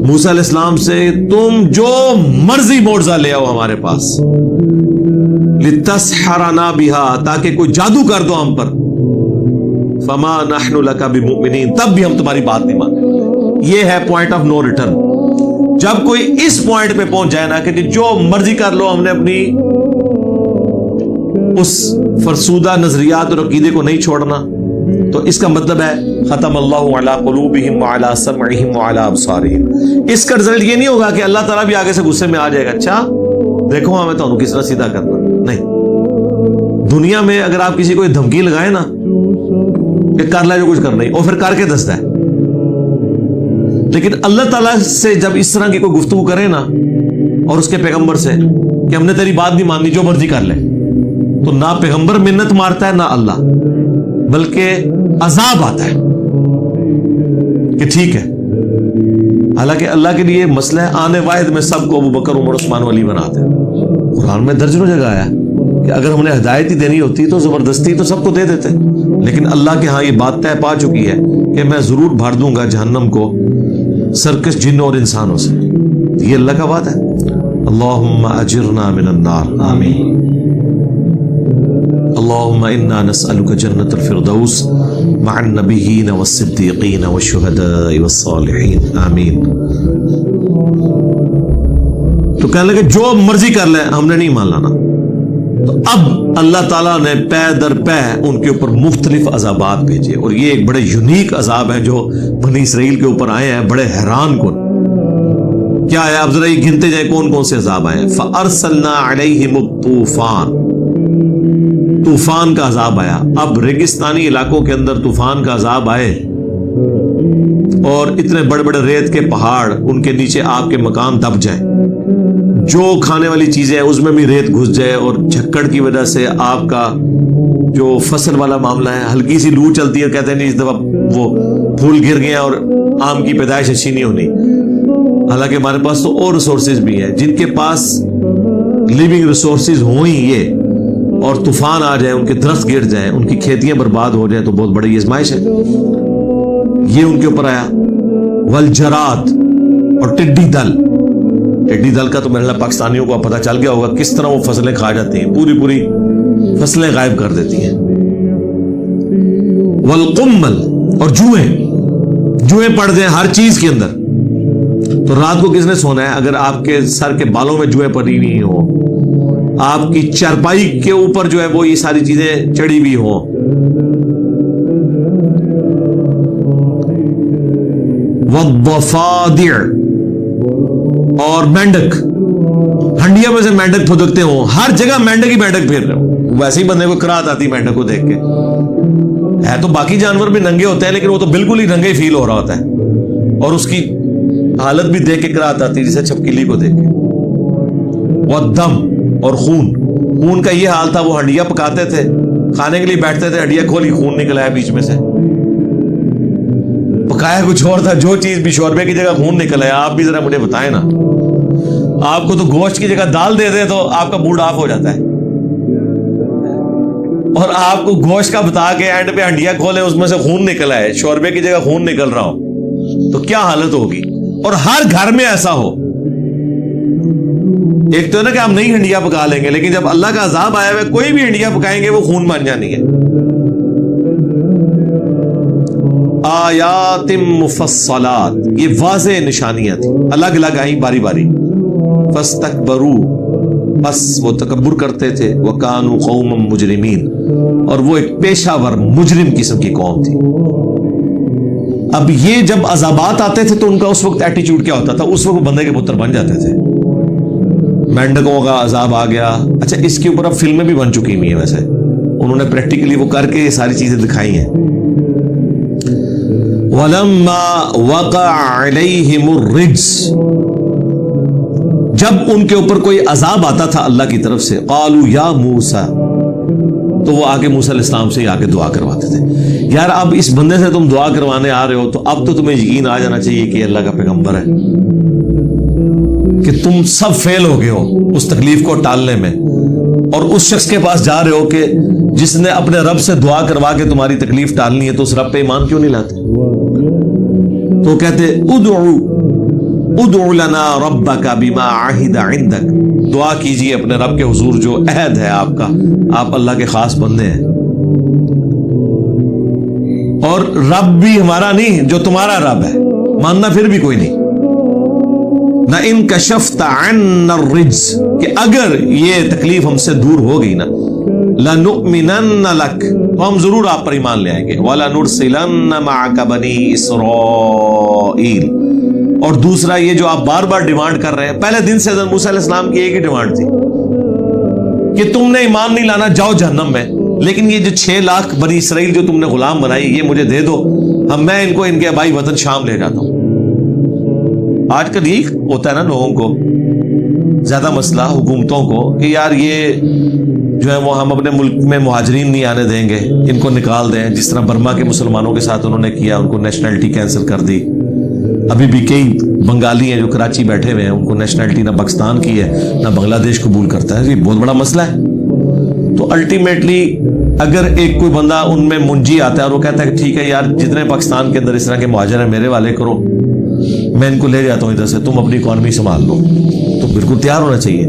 موسیٰ علیہ السلام سے تم جو مرضی معجزہ لے آؤ ہمارے پاس, لِتَسْحَرَنَا بِهَا تاکہ کوئی جادو کر دو ہم پر, فَمَا نَحْنُ لَكَ بِمُؤْمِنِينَ تب بھی ہم تمہاری بات نہیں مانیں. یہ ہے پوائنٹ آف نو ریٹرن. جب کوئی اس پوائنٹ پہ پہنچ جائے نا کہ جو مرضی کر لو, ہم نے اپنی اس فرسودہ نظریات اور عقیدے کو نہیں چھوڑنا, تو اس کا مطلب ہے ختم اللہ علی قلوبہم وعلی سمعہم وعلی ابصارہم. اس کا رزلٹ یہ نہیں ہوگا کہ اللہ تعالیٰ بھی آگے سے غصے میں آ جائے گا, اچھا دیکھو ہمیں تو کس طرح سیدھا کرنا. نہیں, دنیا میں اگر آپ کسی کو دھمکی لگائیں نا کہ کر لے جو کچھ کرنا ہی, اور پھر کر کے دستا ہے, لیکن اللہ تعالیٰ سے جب اس طرح کی کوئی گفتگو کرے نا اور اس کے پیغمبر سے کہ ہم نے تیری بات نہیں ماننی جو مرضی کر لے, تو نہ پیغمبر منت مارتا ہے نہ اللہ, بلکہ عذاب آتا ہے کہ ٹھیک ہے. حالانکہ اللہ کے لیے مسئلہ ہے آنے واحد میں سب کو ابو بکر عمر عثمان علی بناتے ہیں. قرآن میں درجنوں جگہ آیا کہ اگر ہم نے ہدایت ہی دینی ہوتی تو زبردستی تو سب کو دے دیتے, لیکن اللہ کے ہاں یہ بات طے پا چکی ہے کہ میں ضرور بھر دوں گا جہنم کو سرکش جنوں اور انسانوں سے. یہ اللہ کا بات ہے. اللہم اجرنا من النار, آمین. اللہم انا نسألک جنت الفردوس مع النبیین والصدیقین والشہداء والصالحین, آمین. تو کہنے لگے جو مرضی کر لیں ہم نے نہیں مان لانا. تو اب اللہ تعالیٰ نے پے در پے ان کے اوپر مختلف عذابات بھیجے, اور یہ ایک بڑے یونیک عذاب ہے جو بنی اسرائیل کے اوپر آئے ہیں, بڑے حیران کن. کیا ہے اب ذرا یہ گنتے جائیں کون کون سے عذاب آئے ہیں. فَأَرْسَلْنَا عَلَيْهِمُ الطُّوفَانَ طوفان کا عذاب آیا. اب ریگستانی علاقوں کے اندر طوفان کا عذاب آئے اور اتنے بڑے بڑے ریت کے پہاڑ, ان کے نیچے آپ کے مکان دب جائیں, جو کھانے والی چیزیں ہیں اس میں بھی ریت گھس جائے, اور جھکڑ کی وجہ سے آپ کا جو فصل والا معاملہ ہے, ہلکی سی لو چلتی ہے, کہتے ہیں نہیں اس دفعہ وہ پھول گر گئے اور آم کی پیدائش اچھی نہیں ہونی. حالانکہ ہمارے پاس تو اور ریسورسز بھی ہیں, جن کے پاس لیونگ ریسورسز ہوں ہی یہ, اور طوفان آ جائے, ان کے درخت گر جائیں, ان کی کھیتیاں برباد ہو جائیں, تو بہت بڑی آزمائش ہے. یہ ان کے اوپر آیا. والجراد اور ٹڈی دل. ٹڈی دل کا تو میرے خیال پاکستانیوں کو پتہ چل گیا ہوگا کس طرح وہ فصلیں کھا جاتی ہیں, پوری پوری فصلیں غائب کر دیتی ہیں. والقمل اور جوئیں پڑ جائیں ہر چیز کے اندر. تو رات کو کس نے سونا ہے اگر آپ کے سر کے بالوں میں جوئیں پڑی ہوئی ہوں, آپ کی چارپائی کے اوپر جو ہے وہ یہ ساری چیزیں چڑھی ہوئی ہوں. والضفادع اور مینڈک, ہنڈیا میں سے مینڈک پھدکتے ہوں, ہر جگہ مینڈک ہی مینڈک پھیر رہے ہو. ویسے ہی بندے کو کراہت آتی مینڈک کو دیکھ کے. ہے تو باقی جانور بھی ننگے ہوتے ہیں, لیکن وہ تو بالکل ہی ننگے فیل ہو رہا ہوتا ہے, اور اس کی حالت بھی دیکھ کے کراہت آتی جیسے چھپکلی کو دیکھ کے. والدم اور خون کا یہ حال تھا. وہ ہنڈیا پکاتے تھے, کھانے کے لیے بیٹھتے تھے, ہنڈیا کھولی, خون نکلا ہے بیچ میں سے. پکایا کچھ اور تھا, جو چیز بھی شوربے کی جگہ خون نکلا ہے. آپ بھی ذرا مجھے بتائیں نا, آپ کو تو گوشت کی جگہ دال دے دے تو آپ کا موڈ آف ہو جاتا ہے, اور آپ کو گوشت کا بتا کے اینڈ پہ ہنڈیا کھولے, اس میں سے خون نکلا ہے, شوربے کی جگہ خون نکل رہا ہو, تو کیا حالت ہوگی. اور ہر گھر میں ایسا ہو. ایک تو ہے نا کہ ہم نہیں ہنڈیا پکا لیں گے، لیکن جب اللہ کا عذاب آیا ہوا کوئی بھی ہنڈیا پکائیں گے وہ خون بن جانی ہے. آیات مفصلات، یہ واضح نشانیاں تھیں، الگ الگ آئیں باری باری. فاستکبروا، بس وہ تکبر کرتے تھے. وکانوا قوما مجرمین، اور وہ ایک پیشہ ور مجرم قسم کی قوم تھی. اب یہ جب عذابات آتے تھے تو ان کا اس وقت ایٹیچیوڈ کیا ہوتا تھا؟ اس وقت بندے کے پتر بن جاتے تھے. مینڈکوں کا عذاب آ گیا. اچھا اس کے اوپر اب فلمیں بھی بن چکی ہوئی ہیں، ویسے انہوں نے پریکٹیکلی وہ کر کے یہ ساری چیزیں دکھائی ہیں. وَلَمَّا وَقَعَ عَلَيْهِمُ الرِّجْسُ، جب ان کے اوپر کوئی عذاب آتا تھا اللہ کی طرف سے، قالوا یا موسیٰ، تو وہ آگے موسیٰ علیہ السلام سے آگے دعا کرواتے تھے. یار اب اس بندے سے تم دعا کروانے آ رہے ہو تو اب تو تمہیں یقین آ جانا چاہیے کہ اللہ کا پیغمبر ہے، کہ تم سب فیل ہو گئے ہو اس تکلیف کو ٹالنے میں، اور اس شخص کے پاس جا رہے ہو کہ جس نے اپنے رب سے دعا کروا کے تمہاری تکلیف ٹالنی ہے، تو اس رب پہ ایمان کیوں نہیں لاتے؟ تو کہتے ادعو لنا ربک بما عہد عندک، دعا کیجیے اپنے رب کے حضور جو عہد ہے آپ کا، آپ اللہ کے خاص بندے ہیں، اور رب بھی ہمارا نہیں جو تمہارا رب ہے، ماننا پھر بھی کوئی نہیں. نہ ان کشفت عنا الرجز، کہ اگر یہ تکلیف ہم سے دور ہو گئی نا، لنؤمنن لک، تو ہم ضرور آپ پر ایمان لے آئیں گے. وَلَنُرْسِلَنَّ مَعَكَ بَنِي إِسْرَائِيل، اور دوسرا یہ جو آپ بار بار ڈیمانڈ کر رہے ہیں، پہلے دن سے حضرت موسیٰ علیہ السلام کی ایک ہی ڈیمانڈ تھی کہ تم نے ایمان نہیں لانا، جاؤ جہنم میں، لیکن یہ جو 6 لاکھ بنی اسرائیل جو تم نے غلام بنائی یہ مجھے دے دو، میں ان کو ان کے آبائی وطن شام لے جاتا ہوں. آج کل یہ ہوتا ہے نا لوگوں کو زیادہ مسئلہ، حکومتوں کو، کہ یار یہ جو ہے وہ ہم اپنے ملک میں مہاجرین نہیں آنے دیں گے، ان کو نکال دیں، جس طرح برما کے مسلمانوں کے ساتھ انہوں نے کیا، ان کو نیشنلٹی کینسل کر دی. ابھی بھی کئی بنگالی ہیں جو کراچی بیٹھے ہوئے ہیں، ان کو نیشنلٹی نہ پاکستان کی ہے نہ بنگلہ دیش قبول کرتا ہے. یہ بہت بڑا مسئلہ ہے. تو الٹیمیٹلی اگر ایک کوئی بندہ ان میں منجی آتا ہے اور وہ کہتا ہے کہ ٹھیک ہے یار جتنے پاکستان کے اندر اس طرح کے مہاجر ہیں میرے والے کرو، میں ان کو لے جاتا ہوں ادھر سے، تم اپنی اکانومی سنبھال لو، تو بالکل تیار ہونا چاہیے.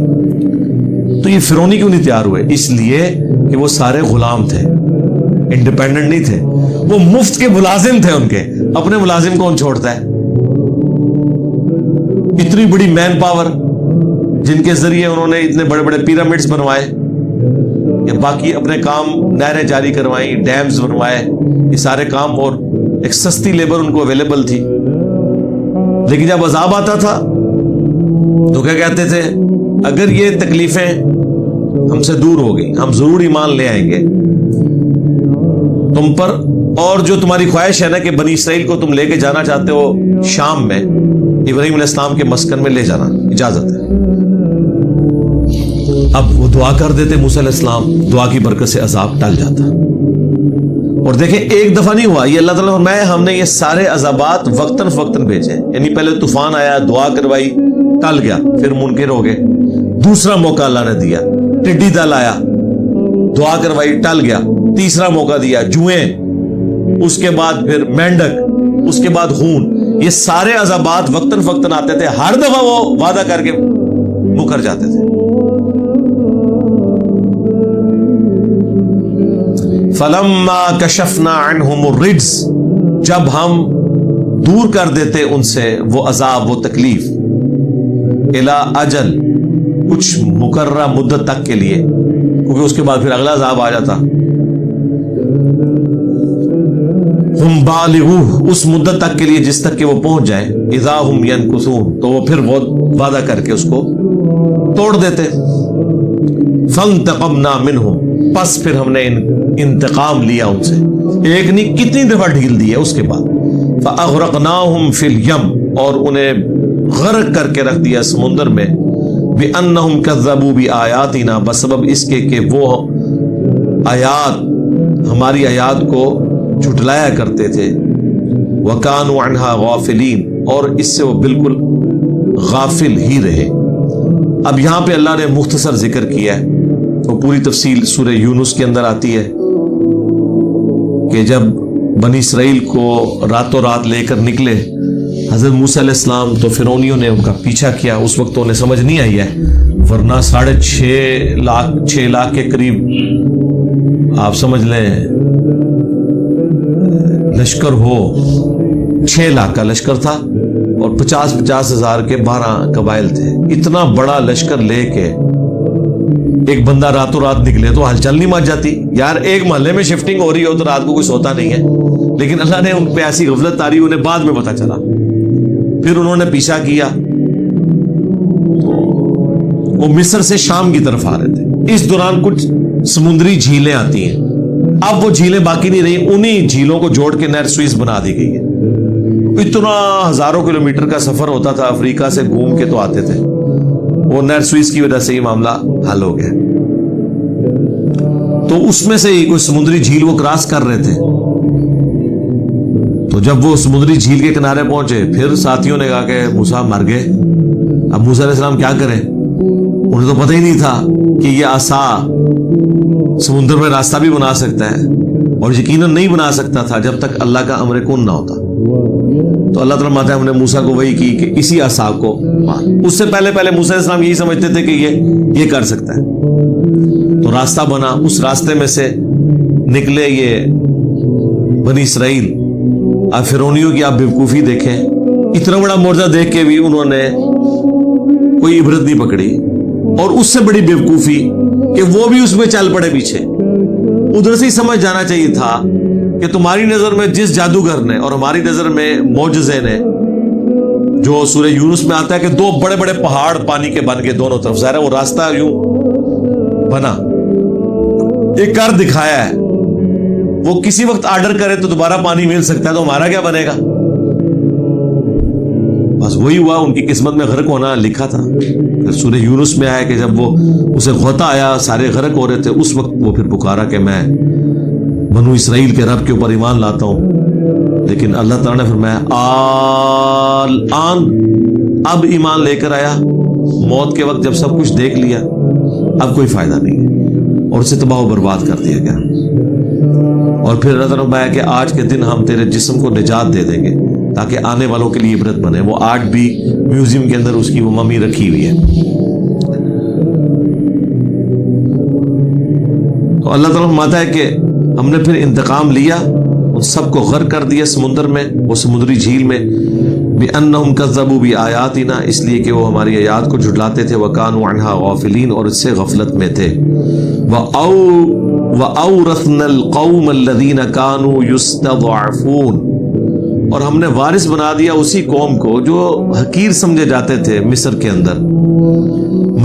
تو یہ فرعونی کیوں نہیں تیار ہوئے؟ اس لیے کہ وہ سارے غلام تھے، انڈیپینڈنٹ نہیں تھے، وہ مفت کے ملازم تھے. ان کے اپنے ملازم کون چھوڑتا ہے؟ اتنی بڑی مین پاور جن کے ذریعے انہوں نے اتنے بڑے بڑے پیرامڈز بنوائے، یا باقی اپنے کام، نہریں جاری کروائیں، ڈیمز بنوائے، یہ سارے کام، اور ایک سستی لیبر ان کو اویلیبل تھی. لیکن جب عذاب آتا تھا تو کیا کہتے تھے؟ اگر یہ تکلیفیں ہم سے دور ہو گئی ہم ضرور ایمان لے آئیں گے تم پر، اور جو تمہاری خواہش ہے نا کہ بنی اسرائیل کو تم لے کے جانا چاہتے ہو شام میں، ابراہیم علیہ السلام کے مسکن میں لے جانا، اجازت ہے. اب وہ دعا کر دیتے موسیٰ علیہ السلام، دعا کی برکت سے عذاب ٹل جاتا. اور دیکھیں ایک دفعہ نہیں ہوا یہ، اللہ تعالیٰ فرمائے ہم نے یہ سارے عذابات وقتاً فوقتاً بھیجے. یعنی پہلے طوفان آیا، دعا کروائی، ٹل گیا، پھر منکر ہو گئے. دوسرا موقع اللہ نے دیا، ٹڈی دل آیا، دعا کروائی، ٹل گیا. تیسرا موقع دیا، جوئیں، اس کے بعد پھر مینڈک، اس کے بعد خون. یہ سارے عذابات وقتاً فوقتاً آتے تھے، ہر دفعہ وہ وعدہ کر کے مکر جاتے تھے. فَلَمَّا كَشَفْنَا عَنْهُمُ الرِّجْزَ، جب ہم دور کر دیتے ان سے وہ عذاب، وہ تکلیف، إِلَىٰ أَجَلٍ، کچھ مقررہ مدت تک کے لیے، کیونکہ اس کے بعد پھر اگلا عذاب آ جاتا. ہم بالغوہ، اس مدت تک کے لیے جس تک کہ وہ پہنچ جائیں، اذا ہم ینکثون، تو وہ پھر وہ وعدہ کر کے اس کو توڑ دیتے. فانتقمنا منہم، پس پھر ہم نے انتقام لیا ان سے. ایک نہیں کتنی دفعہ ڈھیل دی ہے اس کے بعد. فاغرقناہم فی الیم، اور انہیں غرق کر کے رکھ دیا سمندر میں. بانہم کذبوا بآیاتنا، بسبب اس کے کہ وہ آیات، ہماری آیات کو جھٹلایا کرتے تھے. وَكَانُوا عَنْهَا غَافِلِينَ، اور اس سے وہ بالکل غافل ہی رہے. اب یہاں پہ اللہ نے مختصر ذکر کیا ہے، وہ پوری تفصیل سورہ یونس کے اندر آتی ہے کہ جب بنی اسرائیل کو راتوں رات لے کر نکلے حضرت موسیٰ علیہ السلام تو فرعونیوں نے ان کا پیچھا کیا، اس وقت تو انہیں سمجھ نہیں آئی ہے، ورنہ 6.5 لاکھ کے قریب آپ سمجھ لیں لشکر ہو، 6 لاکھ کا لشکر تھا اور 50 ہزار کے 12 قبائل تھے. اتنا بڑا لشکر لے کے ایک بندہ راتوں رات نکلے تو ہلچل نہیں مچ جاتی یار. ایک محلے میں شفٹنگ ہو رہی ہو تو رات کو کوئی سوتا نہیں ہے، لیکن اللہ نے ان پہ ایسی غفلت تاری، انہیں بعد میں پتا چلا. پھر انہوں نے پیچھا کیا، وہ مصر سے شام کی طرف آ رہے تھے. اس دوران کچھ سمندری جھیلیں آتی ہیں، اب وہ جھیلیں باقی نہیں رہی، انہی جھیلوں کو جوڑ کے نہر سوئس بنا دی گئی ہے. اتنا ہزاروں کلومیٹر کا سفر ہوتا تھا، افریقہ سے گھوم کے تو آتے تھے. وہ نہر سوئس کی وجہ سے یہ معاملہ حل ہو گیا. تو اس میں سے ہی کوئی سمندری جھیل وہ کراس کر رہے تھے. تو جب وہ سمندری جھیل کے کنارے پہنچے، پھر ساتھیوں نے کہا کہ موسیٰ مر گئے، اب موسیٰ علیہ السلام کیا کریں؟ انہیں تو پتہ ہی نہیں تھا کہ یہ عصا سمندر میں راستہ بھی بنا سکتا ہے، اور یقیناً نہیں بنا سکتا تھا جب تک اللہ کا امر کن نہ ہوتا. تو اللہ تعالیٰ ماتا ہے ہم نے موسیٰ کو وہی کی کہ اسی عصا کو مار. اس سے پہلے موسیٰ علیہ السلام یہی سمجھتے تھے کہ یہ کر سکتا ہے. تو راستہ بنا، اس راستے میں سے نکلے یہ بنی اسرائیل. اب فرعونیوں کی آپ بیوقوفی دیکھیں، اتنا بڑا معجزہ دیکھ کے بھی انہوں نے کوئی عبرت نہیں پکڑی، اور اس سے بڑی بیوقوفی کہ وہ بھی اس میں چل پڑے پیچھے. ادھر سے ہی سمجھ جانا چاہیے تھا کہ تمہاری نظر میں جس جادوگر نے اور ہماری نظر میں معجزے نے، جو سورہ یونس میں آتا ہے کہ 2 بڑے بڑے پہاڑ پانی کے بن کے دونوں طرف، ظاہر ہے وہ راستہ یوں بنا، ایک کر دکھایا ہے. وہ کسی وقت آرڈر کرے تو دوبارہ پانی مل سکتا ہے، تو ہمارا کیا بنے گا؟ بس وہی ہوا، ان کی قسمت میں غرق ہونا لکھا تھا. پھر سورہ یونس میں آیا کہ جب وہ اسے غوطہ آیا، سارے غرق ہو رہے تھے، اس وقت وہ پھر پکارا کہ میں بنو اسرائیل کے رب کے اوپر ایمان لاتا ہوں. لیکن اللہ تعالیٰ نے فرمایا آن، اب ایمان لے کر آیا، موت کے وقت جب سب کچھ دیکھ لیا اب کوئی فائدہ نہیں ہے، اور اسے تباہ و برباد کر دیا گیا. اور پھر اللہ تعالیٰ نے فرمایا کہ آج کے دن ہم تیرے جسم کو نجات دے دیں گے تاکہ آنے والوں کے لیے عبرت بنے. وہ آج بھی میوزیم کے اندر اس کی وہ ممی رکھی ہوئی ہے. تو اللہ تعالیٰ فرماتا ہے کہ ہم نے پھر انتقام لیا، ان سب کو غرق کر دیا سمندر میں، وہ سمندری جھیل میں. بِأَنَّهُمْ كَذَّبُوا بِآيَاتِنَا، اس لیے کہ وہ ہماری آیات کو جھٹلاتے تھے. وَكَانُوا عَنْهَا غَافِلِينَ، اور اس سے غفلت میں تھے. وَأَوْرَثْنَا الْقَوْمَ الَّذِينَ كَانُوا يُسْتَضْعَفُونَ، اور ہم نے وارث بنا دیا اسی قوم کو جو حقیر سمجھے جاتے تھے مصر کے اندر.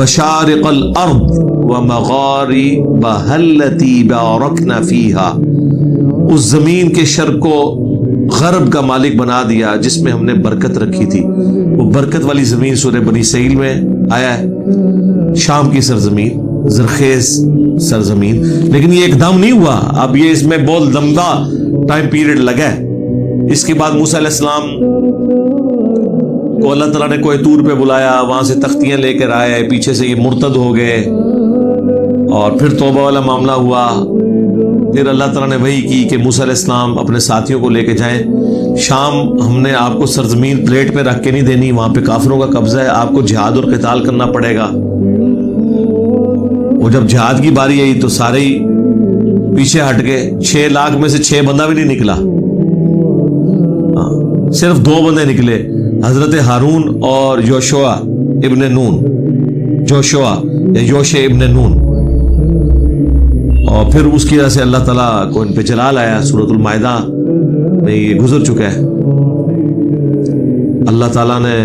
مشارق الارض ومغاربها التي باركنا فيها، اس زمین کے شرق و غرب کا مالک بنا دیا جس میں ہم نے برکت رکھی تھی. وہ برکت والی زمین سورہ بنی اسرائیل میں آیا ہے، شام کی سرزمین، زرخیز سرزمین. لیکن یہ ایک دم نہیں ہوا، اب یہ اس میں بہت لمبا ٹائم پیریڈ لگا ہے. اس کے بعد موسیٰ علیہ السلام کو اللہ تعالیٰ نے کوہ طور پہ بلایا، وہاں سے تختیاں لے کر آئے، پیچھے سے یہ مرتد ہو گئے، اور پھر توبہ والا معاملہ ہوا. پھر اللہ تعالیٰ نے وحی کی کہ موسیٰ علیہ السلام اپنے ساتھیوں کو لے کے جائیں شام. ہم نے آپ کو سرزمین پلیٹ پہ رکھ کے نہیں دینی، وہاں پہ کافروں کا قبضہ ہے، آپ کو جہاد اور قتال کرنا پڑے گا. وہ جب جہاد کی باری آئی تو سارے ہی پیچھے ہٹ گئے. 6 لاکھ میں سے 6 بندہ بھی نہیں نکلا، صرف 2 بندے نکلے، حضرت ہارون اور یوشع ابن نون، جوشوا یا یوشع ابن نون. اور پھر اس کی وجہ سے اللہ تعالیٰ کو ان پہ جلال آیا. سورۃ المائدہ میں یہ گزر چکا ہے. اللہ تعالیٰ نے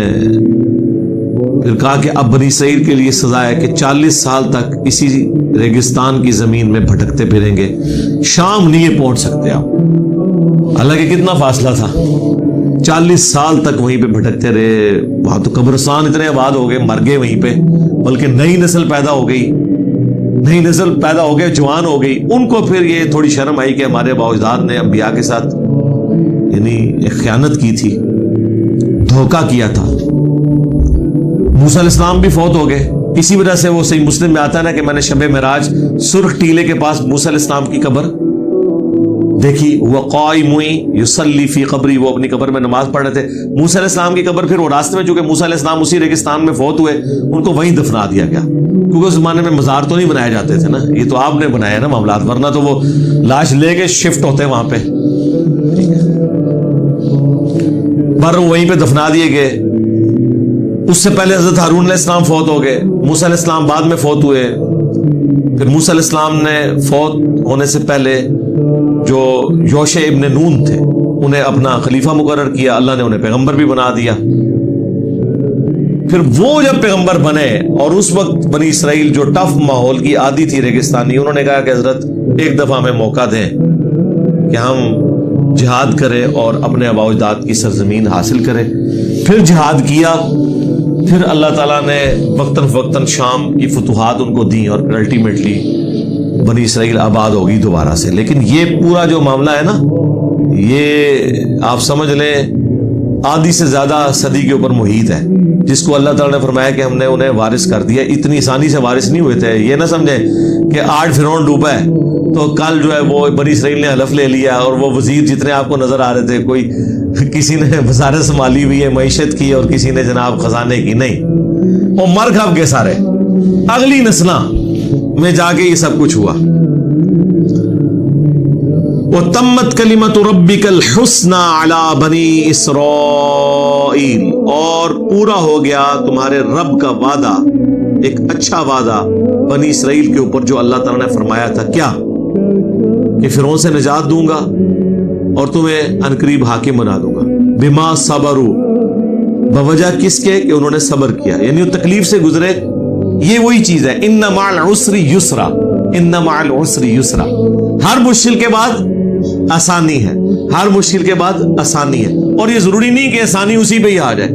پھر کہا کہ اب بنی اسرائیل کے لیے سزا ہے کہ 40 سال تک اسی ریگستان کی زمین میں بھٹکتے پھریں گے، شام نہیں پہنچ سکتے آپ. حالانکہ کتنا فاصلہ تھا، 40 سال تک وہیں پہ بھٹکتے رہے. وہاں تو قبرستان اتنے آباد ہو گئے، مر گئے وہیں پہ، بلکہ نئی نسل پیدا ہو گئی، جوان ہو گئی. ان کو پھر یہ تھوڑی شرم آئی کہ ہمارے ابا اجداد نے انبیاء کے ساتھ یعنی ایک خیانت کی تھی، دھوکہ کیا تھا. موسیٰ علیہ السلام بھی فوت ہو گئے. اسی وجہ سے وہ صحیح مسلم میں آتا ہے نا کہ میں نے شب معراج سرخ ٹیلے کے پاس موسیٰ علیہ السلام کی قبر دیکھی وہ قائم یصلی فی قبری، وہ اپنی قبر میں نماز پڑھ رہے تھے. موسیٰ علیہ السلام کی قبر پھر وہ راستے میں، چونکہ موسیٰ علیہ السلام اسی ریگستان میں فوت ہوئے، ان کو وہیں دفنا دیا گیا، کیونکہ اس زمانے میں مزار تو نہیں بنائے جاتے تھے نا، یہ تو آپ نے بنایا نا معاملات، ورنہ تو وہ لاش لے کے شفٹ ہوتے وہاں پہ. پر وہیں پہ دفنا دیے گئے. اس سے پہلے حضرت ہارون علیہ السلام فوت ہو گئے، موسیٰ علیہ السلام بعد میں فوت ہوئے. پھر موسیٰ علیہ السلام نے فوت ہونے سے پہلے جو یوشع ابن نون تھے انہیں اپنا خلیفہ مقرر کیا، اللہ نے انہیں پیغمبر بھی بنا دیا. پھر وہ جب پیغمبر بنے اور اس وقت بنی اسرائیل جو ٹف ماحول کی عادی تھی ریگستانی، انہوں نے کہا کہ حضرت ایک دفعہ ہمیں موقع دیں کہ ہم جہاد کریں اور اپنے آباء و اجداد کی سرزمین حاصل کریں. پھر جہاد کیا، پھر اللہ تعالیٰ نے وقتاً فوقتاً شام کی فتوحات ان کو دیں اور پھر الٹیمیٹلی بنی اسرائیل آباد ہوگی دوبارہ سے. لیکن یہ پورا جو معاملہ ہے نا، یہ آپ سمجھ لیں آدھی سے زیادہ صدی کے اوپر محیط ہے، جس کو اللہ تعالیٰ نے فرمایا کہ ہم نے انہیں وارث کر دیا. اتنی آسانی سے وارث نہیں ہوئے تھے. یہ نہ سمجھیں کہ آج فرعون ڈوبا ہے تو کل جو ہے وہ بنی اسرائیل نے حلف لے لیا اور وہ وزیر جتنے آپ کو نظر آ رہے تھے، کوئی کسی نے وزارت سنبھالی ہوئی ہے معیشت کی اور کسی نے جناب خزانے کی، نہیں، وہ مر کھپ کے سارے اگلی نسلاں میں جا کے یہ سب کچھ ہوا. وَتَمَّتْ كَلِمَةُ رَبِّكَ الْحُسْنَى عَلَى بَنِي إِسْرَائِيل، اور پورا ہو گیا تمہارے رب کا وعدہ، ایک اچھا وعدہ بنی اسرائیل کے اوپر جو اللہ تعالیٰ نے فرمایا تھا. کیا؟ کہ فرعون سے نجات دوں گا اور تمہیں عنقریب حاکم بنا دوں گا. بما صبروا، بوجہ کس کے کہ انہوں نے صبر کیا، یعنی وہ تکلیف سے گزرے. یہ وہی چیز ہے، ان مع العسر یسرا، ان مع العسر یسرا. ہر مشکل کے بعد آسانی ہے، ہر مشکل کے بعد آسانی ہے. اور یہ ضروری نہیں کہ آسانی اسی پہ ہی آ جائے،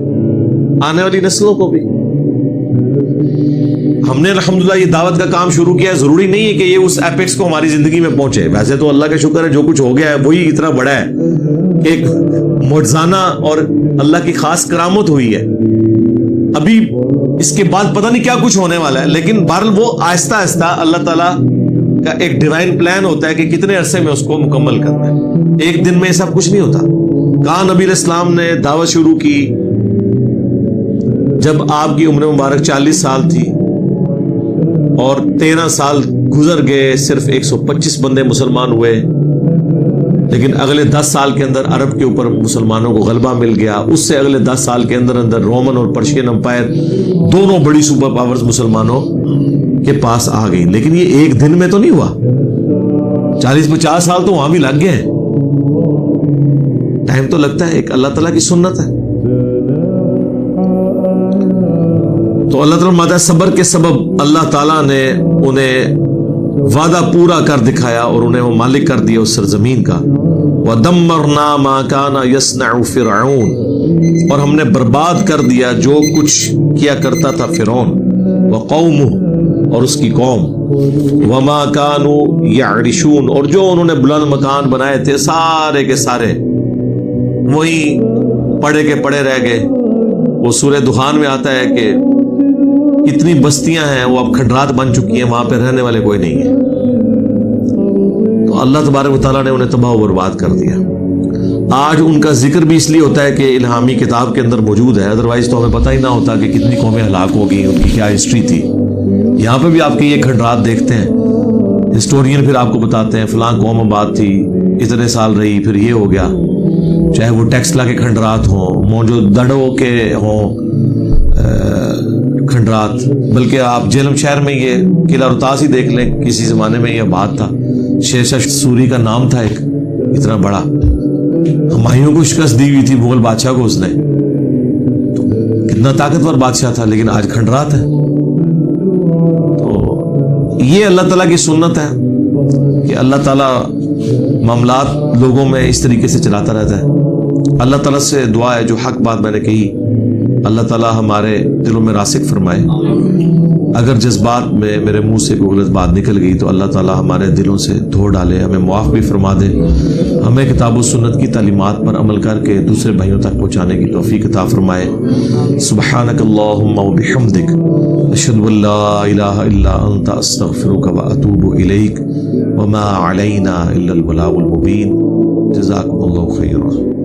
آنے والی نسلوں کو بھی. ہم نے الحمدللہ یہ دعوت کا کام شروع کیا ہے، ضروری نہیں ہے کہ یہ اس ایپیکس کو ہماری زندگی میں پہنچے. ویسے تو اللہ کا شکر ہے جو کچھ ہو گیا ہے وہی اتنا بڑا ہے، ایک معجزانہ اور اللہ کی خاص کرامت ہوئی ہے. ابھی اس کے بعد پتہ نہیں کیا کچھ ہونے والا ہے، لیکن بہرحال وہ آہستہ آہستہ اللہ تعالیٰ کا ایک ڈیوائن پلان ہوتا ہے کہ کتنے عرصے میں اس کو مکمل کرنا ہے. ایک دن میں سب کچھ نہیں ہوتا. کہاں نبی علیہ السلام نے دعوت شروع کی جب آپ کی عمر مبارک 40 سال تھی اور 13 سال گزر گئے، صرف 125 بندے مسلمان ہوئے. لیکن اگلے 10 سال کے اندر عرب کے اوپر مسلمانوں کو غلبہ مل گیا. اس سے اگلے 10 سال کے اندر اندر رومن اور پرشین امپائر، دونوں بڑی سپر پاورز مسلمانوں کے پاس آ گئی. لیکن یہ ایک دن میں تو نہیں ہوا، 40-50 سال تو وہاں بھی لگ گئے ہیں. ٹائم تو لگتا ہے، ایک اللہ تعالیٰ کی سنت ہے. تو اللہ تعالیٰ ماتا صبر کے سبب اللہ تعالیٰ نے انہیں وعدہ پورا کر دکھایا اور انہیں وہ مالک کر دیا اس سرزمین کا. وَدَمَّرْنَا مَا كَانَ يَصْنَعُ فِرْعَوْنَ، اور ہم نے برباد کر دیا جو کچھ کیا کرتا تھا فرعون، وَقَوْمُهُ، اور اس کی قوم، وَمَا كَانُوا يَعْرِشُونَ، اور جو انہوں نے بلند مکان بنائے تھے سارے کے سارے وہی پڑے کے پڑے رہ گئے. وہ سورہ دخان میں آتا ہے کہ اتنی بستیاں ہیں وہ اب کھنڈرات بن چکی ہیں، وہاں پہ رہنے والے کوئی نہیں ہے. تو اللہ تبارک و تعالیٰ نے انہیں تباہ و برباد کر دیا. آج ان کا ذکر بھی اس لیے ہوتا ہے کہ الہامی کتاب کے اندر موجود ہے، ادروائز تو ہمیں پتہ ہی نہ ہوتا کہ کتنی قومیں ہلاک ہو گئی، ان کی کیا ہسٹری تھی. یہاں پہ بھی آپ کے یہ کھنڈرات دیکھتے ہیں، ہسٹورین پھر آپ کو بتاتے ہیں فلاں قوم آباد تھی، اتنے سال رہی، پھر یہ ہو گیا. چاہے وہ ٹیکسلا کے کھنڈرات ہوں، موجو دڑوں کے ہوں کھنڈرات، بلکہ آپ جہلم شہر میں یہ قلعہ رتاس ہی دیکھ لیں، کسی زمانے میں یہ آباد تھا. شیر شاہ سوری کا نام تھا ایک اتنا بڑا، ہمایوں کو شکست دی ہوئی تھی مغل بادشاہ کو اس نے، تو کتنا طاقتور بادشاہ تھا، لیکن آج کھنڈرات ہے. تو یہ اللہ تعالیٰ کی سنت ہے کہ اللہ تعالیٰ معاملات لوگوں میں اس طریقے سے چلاتا رہتا ہے. اللہ تعالیٰ سے دعا ہے جو حق بات میں نے کہی اللہ تعالیٰ ہمارے دلوں میں راسخ فرمائے. اگر جذبات میں میرے منہ سے کوئی غلط بات نکل گئی تو اللہ تعالیٰ ہمارے دلوں سے دھو ڈالے، ہمیں معاف بھی فرما دے، ہمیں کتاب و سنت کی تعلیمات پر عمل کر کے دوسرے بھائیوں تک پہنچانے کی توفیق عطا فرمائے. سبحانک اللہم و بحمدک، اشهد ان لا الہ الا انت استغفرک واتوب الیک وما علینا الا البلاغ المبین. جزاکم اللہ خیرا.